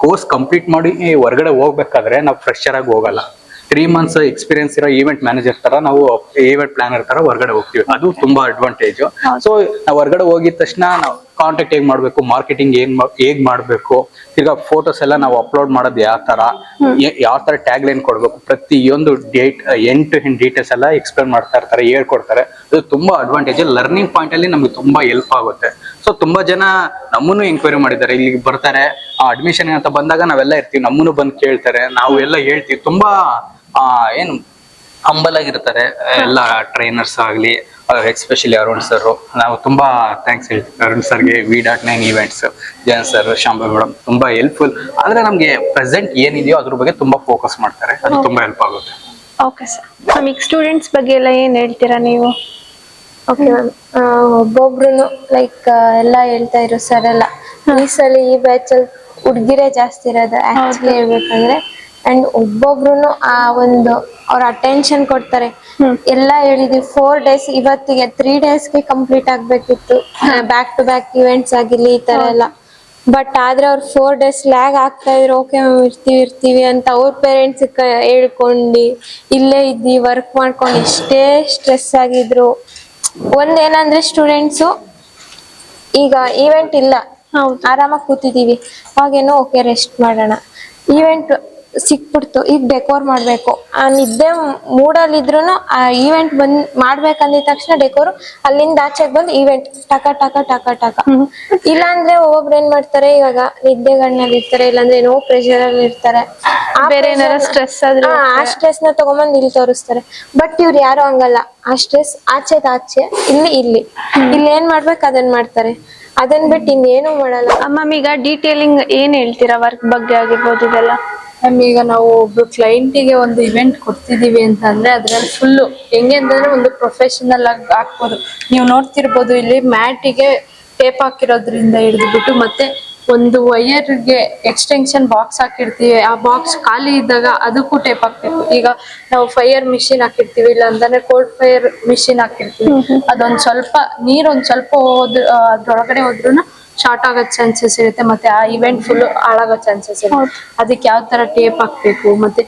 ಕೋರ್ಸ್ ಕಂಪ್ಲೀಟ್ ಮಾಡಿ ಹೊರಗಡೆ ಹೋಗ್ಬೇಕಾದ್ರೆ ನಾವು ಫ್ರೆಶರ್ ಆಗಿ ಹೋಗಲ್ಲ. 3 months ಎಕ್ಸ್ಪೀರಿಯನ್ಸ್ ಇರೋ ಈವೆಂಟ್ ಮ್ಯಾನೇಜರ್ ತರ ನಾವು ಈವೆಂಟ್ ಪ್ಲಾನರ್ ತರ ಹೊರಗಡೆ ಹೋಗ್ತೀವಿ. ಅದು ತುಂಬಾ ಅಡ್ವಾಂಟೇಜ್. ಸೊ ನಾವು ಹೊರಗಡೆ ಹೋಗಿದ ತಕ್ಷಣ ನಾವು ಕಾಂಟ್ಯಾಕ್ಟ್ ಹೇಗ್ ಮಾಡ್ಬೇಕು, ಮಾರ್ಕೆಟಿಂಗ್ ಹೇಗ್ ಮಾಡ್ಬೇಕು, ಈಗ ಫೋಟೋಸ್ ಎಲ್ಲ ನಾವು ಅಪ್ಲೋಡ್ ಮಾಡೋದು ಯಾವ ತರ ಟ್ಯಾಗ್ ಲೈನ್ ಕೊಡ್ಬೇಕು, ಪ್ರತಿಯೊಂದು ಎಂಡ್ ಟು ಎಂಡ್ ಡೀಟೇಲ್ಸ್ ಎಲ್ಲ ಎಕ್ಸ್ಪ್ಲೇನ್ ಮಾಡ್ತಾ ಇರ್ತಾರೆ, ಹೇಳ್ಕೊಡ್ತಾರೆ. ಅದು ತುಂಬಾ ಅಡ್ವಾಂಟೇಜ್. ಲರ್ನಿಂಗ್ ಪಾಯಿಂಟ್ ಅಲ್ಲಿ ನಮ್ಗೆ ತುಂಬಾ ಹೆಲ್ಪ್ ಆಗುತ್ತೆ. ಸೊ ತುಂಬಾ ಜನ ನಮ್ಮನ್ನು ಎಂಕ್ವೈರಿ ಮಾಡಿದ್ದಾರೆ, ಇಲ್ಲಿಗೆ ಬರ್ತಾರೆ ಅಡ್ಮಿಷನ್ ಅಂತ ಬಂದಾಗ ನಾವೆಲ್ಲ ಇರ್ತೀವಿ, ನಮ್ಮನ್ನು ಬಂದು ಕೇಳ್ತಾರೆ, ನಾವು ಎಲ್ಲ ಹೇಳ್ತೀವಿ. ತುಂಬಾ ಏನು ಹಂಬಲ್ ಆಗಿರ್ತಾರೆ ಎಲ್ಲ ಟ್ರೈನರ್ಸ್ ಆಗ್ಲಿ, ಎಸ್ಪೆಷಲಿ ಅರುಣ್ ಸರ್. ನಾವು ತುಂಬಾ ಥ್ಯಾಂಕ್ಸ್ ಹೇಳ್ತೀವಿ ಅರುಣ್ ಸರ್ಗೆ, V.9 events, Jayan sir, Shamba madam ತುಂಬಾ ಹೆಲ್ಪ್ಫುಲ್. ಅಂದ್ರೆ ನಮ್ಗೆ ಪ್ರೆಸೆಂಟ್ ಏನಿದೆಯೋ ಅದ್ರ ಬಗ್ಗೆ ತುಂಬಾ ಫೋಕಸ್ ಮಾಡ್ತಾರೆ, ಅದು ತುಂಬಾ ಹೆಲ್ಪ್ ಆಗುತ್ತೆ. Okay sir. ನಮಗೆ ಸ್ಟೂಡೆಂಟ್ಸ್ ಬಗ್ಗೆ ಎಲ್ಲ ಏನ್ ಹೇಳ್ತೀರಾ ನೀವು? ಓಕೆ ಮ್ಯಾಮ್, ಒಬ್ಬೊಬ್ರು ಲೈಕ್ ಎಲ್ಲ ಹೇಳ್ತಾ ಇರೋ ಸರ್ ಎಲ್ಲ ಈ ಸಲ ಈ ಬ್ಯಾಚ್ ಅಲ್ಲಿ ಹುಡುಗಿರೇ ಜಾಸ್ತಿ ಇರೋದು ಆಕ್ಚುಲಿ ಹೇಳ್ಬೇಕಂದ್ರೆ. ಅಂಡ್ ಒಬ್ಬೊಬ್ರು ಆ ಒಂದು ಅವ್ರ ಅಟೆನ್ಷನ್ ಕೊಡ್ತಾರೆ. ಎಲ್ಲ ಹೇಳಿದ್ವಿ 4 days, ಇವತ್ತಿಗೆ 3 daysಗೆ ಕಂಪ್ಲೀಟ್ ಆಗ್ಬೇಕಿತ್ತು, ಬ್ಯಾಕ್ ಟು ಬ್ಯಾಕ್ ಇವೆಂಟ್ಸ್ ಆಗಿರ್ಲಿ ಈ ತರ ಎಲ್ಲ. ಬಟ್ ಆದ್ರೆ ಅವ್ರು 4 days ಲ್ಯಾಗ್ ಆಗ್ತಾ ಇದ್ರು. ಓಕೆ ಮ್ಯಾಮ್ ಇರ್ತೀವಿ ಅಂತ ಅವ್ರ ಪೇರೆಂಟ್ಸ್ ಹೇಳ್ಕೊಂಡು ಇಲ್ಲೇ ಇದ್ದಿ ವರ್ಕ್ ಮಾಡ್ಕೊಂಡು ಎಷ್ಟೇ ಸ್ಟ್ರೆಸ್ ಆಗಿದ್ರು. ಒಂದೇನಂದ್ರೆ ಸ್ಟೂಡೆಂಟ್ಸು ಈಗ ಈವೆಂಟ್ ಇಲ್ಲ, ಆರಾಮಾಗಿ ಕೂತಿದೀವಿ, ಅವಾಗೇನೋ ಓಕೆ ರೆಸ್ಟ್ ಮಾಡೋಣ. ಈವೆಂಟ್ ಸಿಕ್ಬಿಡ್ತು, ಈಗ ಡೆಕೋರ್ ಮಾಡ್ಬೇಕು. ಆ ನಿದ್ದೆ ಮೂಡಲ್ಲಿದ್ರು ಆ ಈವೆಂಟ್ ಮಾಡ್ಬೇಕಂದಿದ ತಕ್ಷಣ ಡೆಕೋರ್ ಅಲ್ಲಿಂದ ಆಚೆಗೆ ಬಂದು ಈವೆಂಟ್ ಟಕ ಟಕ ಟಕ ಟಕ. ಇಲ್ಲಾಂದ್ರೆ ಒಬ್ಬೊಬ್ರು ಏನ್ ಮಾಡ್ತಾರೆ, ಇವಾಗ ನಿದ್ದೆಗಣ್ಣಲ್ಲಿ ಇರ್ತಾರೆ, ಇಲ್ಲಾಂದ್ರೆ ಏನೋ ಪ್ರೆಷರ್ ಅಲ್ಲಿ ಇರ್ತಾರೆ, ಬೇರೆ ಏನಾರ ಸ್ಟ್ರೆಸ್ ಆದ್ರೆ ಆ ಸ್ಟ್ರೆಸ್ ನ ತಗೊಂಬಂದ್ ಇಲ್ಲಿ ತೋರಿಸ್ತಾರೆ. ಬಟ್ ಇವ್ರು ಯಾರು ಹಂಗಲ್ಲ, ಆ ಸ್ಟ್ರೆಸ್ ಆಚೆ ಇಲ್ಲಿ ಏನ್ ಮಾಡ್ಬೇಕು ಅದನ್ನ ಮಾಡ್ತಾರೆ, ಅದನ್ ಬಿಟ್ಟು ಇನ್ನೇನು ಮಾಡಲ್ಲ. ಮ್ಯಾಮ್ ಈಗ ಡೀಟೇಲಿಂಗ್ ಏನ್ ಹೇಳ್ತೀರಾ ವರ್ಕ್ ಬಗ್ಗೆ ಆಗಿರ್ಬೋದು ಇದೆಲ್ಲ? ಮ್ಯಾಮ್ ಈಗ ನಾವು ಒಬ್ರು ಕ್ಲೈಂಟಿಗೆ ಒಂದು ಇವೆಂಟ್ ಕೊಡ್ತಿದೀವಿ ಅಂತ ಅಂದ್ರೆ ಅದ್ರಲ್ಲಿ ಫುಲ್ಲು ಹೆಂಗೆ ಅಂತಂದ್ರೆ ಒಂದು ಪ್ರೊಫೆಷನಲ್ ಆಗಿ ಹಾಕ್ಬೋದು. ನೀವು ನೋಡ್ತಿರ್ಬೋದು ಇಲ್ಲಿ ಮ್ಯಾಟಿಗೆ ಟೇಪ್ ಹಾಕಿರೋದ್ರಿಂದ ಹಿಡಿದ್ಬಿಟ್ಟು ಮತ್ತೆ ಒಂದು ವೈಯರ್ಗೆ ಎಕ್ಸ್ಟೆನ್ಷನ್ ಬಾಕ್ಸ್ ಹಾಕಿರ್ತೀವಿ, ಆ ಬಾಕ್ಸ್ ಖಾಲಿ ಇದ್ದಾಗ ಅದಕ್ಕೂ ಟೇಪ್ ಹಾಕ್ಬೇಕು. ಈಗ ನಾವು ಫೈರ್ ಮಿಷಿನ್ ಹಾಕಿರ್ತೀವಿ, ಇಲ್ಲ ಅಂತಂದ್ರೆ ಕೋಲ್ಡ್ ಫೈರ್ ಮಿಷಿನ್ ಹಾಕಿರ್ತೀವಿ, ಅದೊಂದ್ ಸ್ವಲ್ಪ ನೀರೊಂದ್ ಸ್ವಲ್ಪ ಅದ್ರೊಳಗಡೆ ಹೋದ್ರೂ ಶಾರ್ಟ್ ಆಗೋ ಚಾನ್ಸಸ್ ಇರುತ್ತೆ, ಮತ್ತೆ ಆ ಇವೆಂಟ್ ಫುಲ್ ಹಾಳಾಗೋ ಚಾನ್ಸಸ್ ಇರುತ್ತೆ. ಅದಕ್ಕೆ ಯಾವ ತರ ಟೇಪ್ ಹಾಕ್ಬೇಕು, ಮತ್ತೆ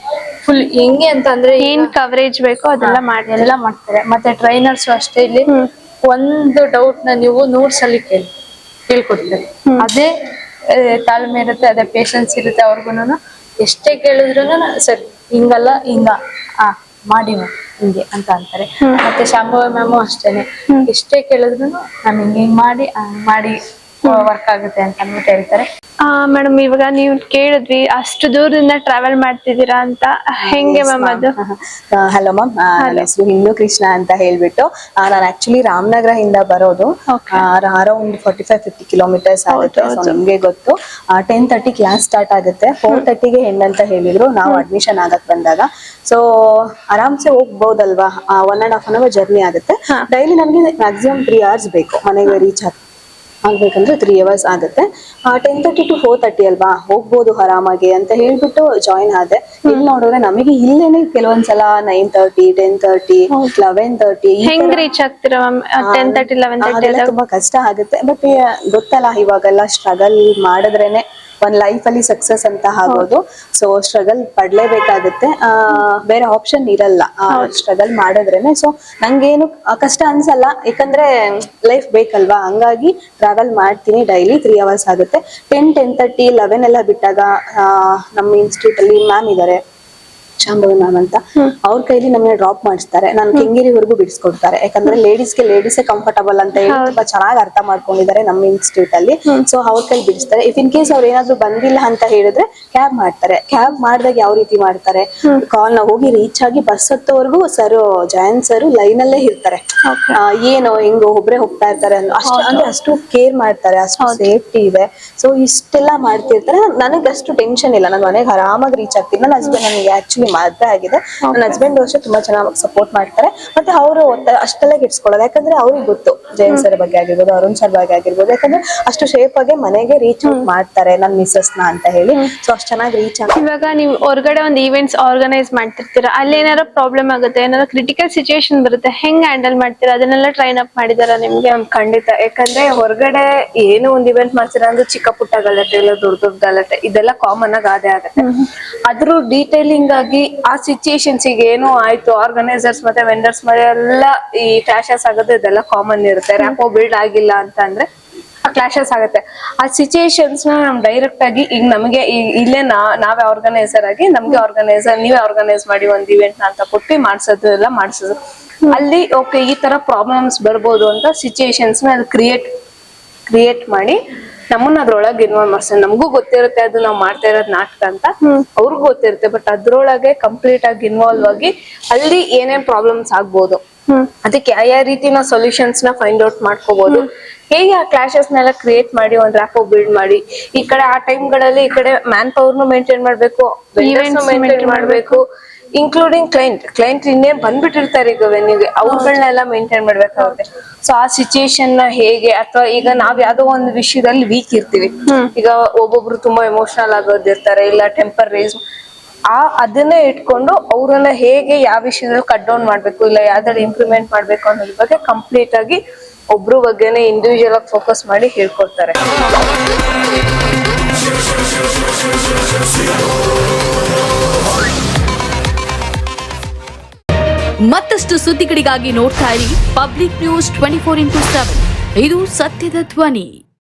ಫುಲ್ ಹೆಂಗೆ ಅಂತ ಅಂದ್ರೆ ಏನ್ ಕವರೇಜ್ ಬೇಕೋ ಅದೆಲ್ಲ ಎಲ್ಲ ಮಾಡ್ತಾರೆ. ಮತ್ತೆ ಟ್ರೈನರ್ಸ್ ಅಷ್ಟೇ, ಇಲ್ಲಿ ಒಂದು ಡೌಟ್ ನ ನೀವು 100 ಸಲ ಕೇಳ್ಕೊಡ್ತಾರೆ. ಅದೇ ತಾಳ್ಮೆ ಇರುತ್ತೆ, ಅದೇ ಪೇಶನ್ಸ್ ಇರುತ್ತೆ ಅವ್ರಿಗೂನು. ಎಷ್ಟೇ ಕೇಳಿದ್ರು ಸರಿ ಹಿಂಗಲ್ಲ ಹಿಂಗ ಮಾಡಿ ಹಿಂಗೆ ಅಂತ ಅಂತಾರೆ. ಮತ್ತೆ ಶಾಂಭವಿ ಮ್ಯಾಮು ಅಷ್ಟೇನೆ, ಎಷ್ಟೇ ಕೇಳಿದ್ರು ನಾನು ಹಿಂಗ್ ಮಾಡಿ ವರ್ಕ್ ಆಗುತ್ತೆ ಅಂತ ಅಂದ್ಬಿಟ್ಟು ಹೇಳ್ತಾರೆ. ಮೇಡಮ್ ಇವಾಗ ನೀವು ಕೇಳಿದ್ವಿ ಅಷ್ಟು ದೂರದಿಂದ ಟ್ರಾವೆಲ್ ಮಾಡ್ತಿದ್ದೀರಾ ಅಂತ, ಹೆಂಗೆ ಮ್ಯಾಮ್ ಅದು? ಹಲೋ ಮ್ಯಾಮ್, ನನ್ನ ಹೆಸರು ಹಿಂದೂ ಕೃಷ್ಣ ಅಂತ ಹೇಳ್ಬಿಟ್ಟು ನಾನು ಆಕ್ಚುಲಿ ರಾಮನಗರದಿಂದ ಬರೋದು. ಅರೌಂಡ್ 45-50 ಕಿಲೋಮೀಟರ್ಸ್ ಆಗುತ್ತೆ. ಸೊ ನಿಮ್ಗೆ ಗೊತ್ತು 10:30 ಕ್ಲಾಸ್ ಸ್ಟಾರ್ಟ್ ಆಗುತ್ತೆ, 4:30ಗೆ ಹೆಣ್ಣು ಅಂತ ಹೇಳಿದ್ರು ನಾವು ಅಡ್ಮಿಷನ್ ಆಗಕ್ ಬಂದಾಗ. ಸೊ ಆರಾಮ್ಸೆ ಹೋಗ್ಬೋದಲ್ವಾ, 1.5 hour ಜರ್ನಿ ಆಗುತ್ತೆ. ಡೈಲಿ ನನ್ಗೆ ಮ್ಯಾಕ್ಸಿಮಮ್ 3 hours ಬೇಕು ಮನೆಗೆ ರೀಚ್ ಆಗ್ಬೇಕಂದ್ರೆ 3 hours ಆಗುತ್ತೆ. 10:30 to 4:30 ಅಲ್ವಾ, ಹೋಗ್ಬೋದು ಆರಾಮಾಗಿ ಅಂತ ಹೇಳ್ಬಿಟ್ಟು ಜಾಯಿನ್ ಆದೆ. ಇಲ್ಲಿ ನೋಡಿದ್ರೆ ನಮಗೆ ಇಲ್ಲೇನೆ ಕೆಲವೊಂದ್ಸಲ 9:30, 10:30, 11:30 ಹೆಂಗ್ ರೀಚ್ ಆಗ್ತೀರಾ ಮ್ಯಾಮ್? 10:30, 11:30 ತುಂಬಾ ಕಷ್ಟ ಆಗುತ್ತೆ. ಬಟ್ ಗೊತ್ತಲ್ಲ, ಇವಾಗೆಲ್ಲ ಸ್ಟ್ರಗಲ್ ಮಾಡಿದ್ರೇನೆ ಒಂದ್ ಲೈಫ್ ಅಲ್ಲಿ ಸಕ್ಸಸ್ ಅಂತ ಆಗೋದು. ಸೊ ಸ್ಟ್ರಗಲ್ ಪಡ್ಲೇಬೇಕಾಗುತ್ತೆ, ಬೇರೆ ಆಪ್ಷನ್ ಇರಲ್ಲ. ಸ್ಟ್ರಗಲ್ ಮಾಡಿದ್ರೇನೆ. ಸೊ ನಂಗೇನು ಕಷ್ಟ ಅನ್ಸಲ್ಲ, ಯಾಕಂದ್ರೆ ಲೈಫ್ ಬೇಕಲ್ವಾ, ಹಂಗಾಗಿ ಟ್ರಾವೆಲ್ ಮಾಡ್ತೀನಿ. ಡೈಲಿ 3 hours ಆಗುತ್ತೆ. 10, 10:30, 11 ಎಲ್ಲ ಬಿಟ್ಟಾಗ ನಮ್ಮ ಇನ್ಸ್ಟಿಟ್ಯೂಟ್ ಅಲ್ಲಿ ಮ್ಯಾಮ್ ಇದಾರೆ, ಶಾಂಭವಿ ಮ್ಯಾಮ್ ಅಂತ, ಅವ್ರ ಕೈಲಿ ನಮ್ಮನ್ನ ಡ್ರಾಪ್ ಮಾಡಿಸ್ತಾರೆ. ನಾನು ಕೆಂಗೇರಿವರೆಗೂ ಬಿಡಿಸ್ಕೊಡ್ತಾರೆ. ಯಾಕಂದ್ರೆ ಲೇಡೀಸೇ ಕಂಫರ್ಟಬಲ್ ಅಂತ ಹೇಳಿ ತುಂಬಾ ಚೆನ್ನಾಗಿ ಅರ್ಥ ಮಾಡ್ಕೊಂಡಿದ್ದಾರೆ ನಮ್ಮ ಇನ್ಸ್ಟಿಟ್ಯೂಟ್ ಅಲ್ಲಿ. ಸೊ ಅವ್ರ ಕೈಲಿ ಬಿಡಿಸ್ತಾರೆ. ಇಫ್ ಇನ್ ಕೇಸ್ ಅವ್ರು ಏನಾದ್ರು ಬಂದಿಲ್ಲ ಅಂತ ಹೇಳಿದ್ರೆ ಕ್ಯಾಬ್ ಮಾಡ್ತಾರೆ. ಕ್ಯಾಬ್ ಮಾಡಿದಾಗ ಯಾವ ರೀತಿ ಮಾಡ್ತಾರೆ, ಕಾಲ್ ನ ಹೋಗಿ ರೀಚ್ ಆಗಿ ಬಸ್ ಹತ್ತೋವರೆಗೂ ಜಯಂತ್ ಸರ್ ಲೈನ್ ಅಲ್ಲೇ ಇರ್ತಾರೆ. ಏನು ಹೆಂಗೋ ಒಬ್ರೆ ಹೋಗ್ತಾ ಇರ್ತಾರೆ ಅಷ್ಟು ಕೇರ್ ಮಾಡ್ತಾರೆ, ಅಷ್ಟು ಸೇಫ್ಟಿ ಇದೆ. ಸೊ ಇಷ್ಟೆಲ್ಲ ಮಾಡ್ತಿರ್ತಾರೆ. ನನಗೆ ಅಷ್ಟು ಟೆನ್ಷನ್ ಇಲ್ಲ, ನಾನು ಮನೆಗೆ ಆರಾಮಾಗಿ ರೀಚ್ ಆಗ್ತೀನಿ. ನನ್ನ ಹಸ್ಬೆಂಡ್ ನನಗೆ ಆಕ್ಚುಲಿ ಮದ್ವೆ ಆಗಿದೆ, ನನ್ನ ಹಸ್ಬೆಂಡ್ ಅಷ್ಟೇ ತುಂಬಾ ಚೆನ್ನಾಗಿ ಸಪೋರ್ಟ್ ಮಾಡ್ತಾರೆ. ಮತ್ತೆ ಅವರು ಅಷ್ಟೆಲ್ಲ ಗಿಟ್ಸ್ಕೊಳ್ಳೋದು, ಯಾಕಂದ್ರೆ ಅವ್ರಿಗೆ ಗೊತ್ತು ಜಯಂತ್ ಸರ್ ಬಗ್ಗೆ ಆಗಿರ್ಬೋದು, ಅರುಣ್ ಸರ್ ಬಗ್ಗೆ ಆಗಿರ್ಬೋದು, ಯಾಕಂದ್ರೆ ಅಷ್ಟು ಶೇಪ್ ಆಗಿ ಮನೆಗೆ ರೀಚ್ ಔಟ್ ಮಾಡ್ತಾರೆ ನನ್ನ ಮಿಸ್ಸಸ್ ನ ಅಂತ ಹೇಳಿ. ಸೊ ಅಷ್ಟು ಚೆನ್ನಾಗಿ ರೀಚ್ ಆಗ. ಇವಾಗ ನೀವು ಹೊರಗಡೆ ಒಂದು ಈವೆಂಟ್ಸ್ ಆರ್ಗನೈಸ್ ಮಾಡ್ತಿರ್ತೀರಾ, ಅಲ್ಲಿ ಏನಾರ ಪ್ರಾಬ್ಲಮ್ ಆಗುತ್ತೆ, ಏನಾರ ಕ್ರಿಟಿಕಲ್ ಸಿಚುಯೇಷನ್ ಬರುತ್ತೆ, ಹೆಂಗ್ ಹ್ಯಾಂಡಲ್ ಮಾಡ್ತೀರಾ? ಅದನ್ನೆಲ್ಲ ಟ್ರೈನ್ ಅಪ್ ಮಾಡಿದಾರ ನಿಮ್ಗೆ? ಖಂಡಿತ. ಯಾಕಂದ್ರೆ ಹೊರಗಡೆ ಏನೋ ಒಂದ್ ಇವೆಂಟ್ ಮಾಡ್ತೀರಾ ಅಂದ್ರೆ ಚಿಕ್ಕ ಪುಟ್ಟ ಗಲಾಟೆ ಇಲ್ಲ, ದೊಡ್ಡ ಗಲಾಟೆ ಇದೆಲ್ಲ ಕಾಮನ್ ಆಗಿ ಆದೇ ಆಗುತ್ತೆ. ಅದ್ರ ಡೀಟೇಲಿಂಗ್ ಆಗಿ ಆ ಸಿಚುಯೇಷನ್ಸ್ ಈಗ ಏನೋ ಆಯ್ತು, ಆರ್ಗನೈಸರ್ಸ್ ಮತ್ತೆ ವೆಂಡರ್ಸ್ ಮೇಲೆ ಎಲ್ಲ ಈ ಕ್ಲಾಶಸ್ ಆಗೋದು ಇದೆಲ್ಲ ಕಾಮನ್ ಇರುತ್ತೆ. ರ್ಯಾಪೋ ಬಿಲ್ಡ್ ಆಗಿಲ್ಲ ಅಂತ ಅಂದ್ರೆ ಆ ಕ್ಲಾಶಸ್ ಆಗುತ್ತೆ. ಆ ಸಿಚುಯೇಷನ್ಸ್ ನ ನಮ್ ಡೈರೆಕ್ಟ್ ಆಗಿ ಈಗ ನಮಗೆ ಇಲ್ಲೇ ನಾವೇ ಆರ್ಗನೈಸರ್ ಆಗಿ ನಮ್ಗೆ ನೀವೇ ಆರ್ಗನೈಸ್ ಮಾಡಿ ಒಂದ್ ಇವೆಂಟ್ ಅಂತ ಕೊಟ್ಟು ಮಾಡ್ಸೋದು ಎಲ್ಲ ಮಾಡ್ಸೋದು. ಅಲ್ಲಿ ಓಕೆ ಈ ತರ ಪ್ರಾಬ್ಲಮ್ಸ್ ಬರ್ಬೋದು ಅಂತ ಸಿಚುಯೇಷನ್ಸ್ ನ ಕ್ರಿಯೇಟ್ ಮಾಡಿ ನಮ್ಮನ್ನ ಅದ್ರೊಳಗೆ ಇನ್ವಾಲ್ವ್ ಮಾಡ್ತಾರೆ. ನಮಗೂ ಗೊತ್ತಿರುತ್ತೆ ಅದು ನಾವು ಮಾಡ್ತಾ ಇರೋದ್ ನಾಟಕ ಅಂತ, ಅವ್ರಿಗೂ ಗೊತ್ತಿರುತ್ತೆ. ಬಟ್ ಅದ್ರೊಳಗೆ ಕಂಪ್ಲೀಟ್ ಆಗಿ ಇನ್ವಾಲ್ವ್ ಆಗಿ ಅಲ್ಲಿ ಏನೇನ್ ಪ್ರಾಬ್ಲಮ್ಸ್ ಆಗ್ಬೋದು, ಅದಕ್ಕೆ ಯಾವ ರೀತಿ ನಾವು ಸೊಲ್ಯೂಷನ್ಸ್ ನ ಫೈಂಡ್ ಔಟ್ ಮಾಡ್ಕೋಬಹುದು, ಹೇಗೆ ಆ ಕ್ಲಾಶಸ್ ನೆಲ್ಲ ಕ್ರಿಯೇಟ್ ಮಾಡಿ ಒಂದ್ ರ್ಯಾಪೋ ಬಿಲ್ಡ್ ಮಾಡಿ, ಈ ಕಡೆ ಆ ಟೈಮ್ ಗಳಲ್ಲಿ ಈ ಕಡೆ ಮ್ಯಾನ್ ಪವರ್ನು ಮೇಂಟೈನ್ ಮಾಡ್ಬೇಕು, ಮೇಂಟೈನ್ ಮಾಡ್ಬೇಕು, ಇನ್ಕ್ಲೂಡಿಂಗ್ ಕ್ಲೈಂಟ್ ಇನ್ನೇನ್ ಬಂದ್ಬಿಟ್ಟಿರ್ತಾರೆ ಈಗ ವೆನ್ಯೂಗೆ, ಅವ್ರಗಳನ್ನೆಲ್ಲ ಮೇಂಟೈನ್ ಮಾಡ್ಬೇಕಾಗುತ್ತೆ. ಸೊ ಆ ಸಿಚುಯೇಷನ್ ನ ಹೇಗೆ, ಅಥವಾ ಈಗ ನಾವ್ ಯಾವ್ದೋ ಒಂದು ವಿಷಯದಲ್ಲಿ ವೀಕ್ ಇರ್ತೀವಿ, ಈಗ ಒಬ್ಬೊಬ್ರು ತುಂಬಾ ಎಮೋಷನಲ್ ಆಗೋದಿರ್ತಾರೆ, ಇಲ್ಲ ಟೆಂಪರ್ ರೇಸ್, ಅದನ್ನೇ ಇಟ್ಕೊಂಡು ಅವ್ರನ್ನ ಹೇಗೆ ಯಾವ ವಿಷಯದಲ್ಲಿ ಕಟ್ ಡೌನ್ ಮಾಡ್ಬೇಕು, ಇಲ್ಲ ಯಾವ್ದ್ರಲ್ಲಿ ಇಂಪ್ರೂವ್ಮೆಂಟ್ ಮಾಡ್ಬೇಕು ಅನ್ನೋದ್ರ ಬಗ್ಗೆ ಕಂಪ್ಲೀಟ್ ಆಗಿ ಒಬ್ರು ಬಗ್ಗೆನೆ ಇಂಡಿವಿಜುವಲ್ ಆಗಿ ಫೋಕಸ್ ಮಾಡಿ ಹೇಳ್ಕೊಡ್ತಾರೆ. ಮತ್ತಷ್ಟು ಸುದ್ದಿಗಳಿಗಾಗಿ ನೋಡ್ತಾ ಇರಿ ಪಬ್ಲಿಕ್ ನ್ಯೂಸ್ 24x7. ಇದು ಸತ್ಯದ ಧ್ವನಿ.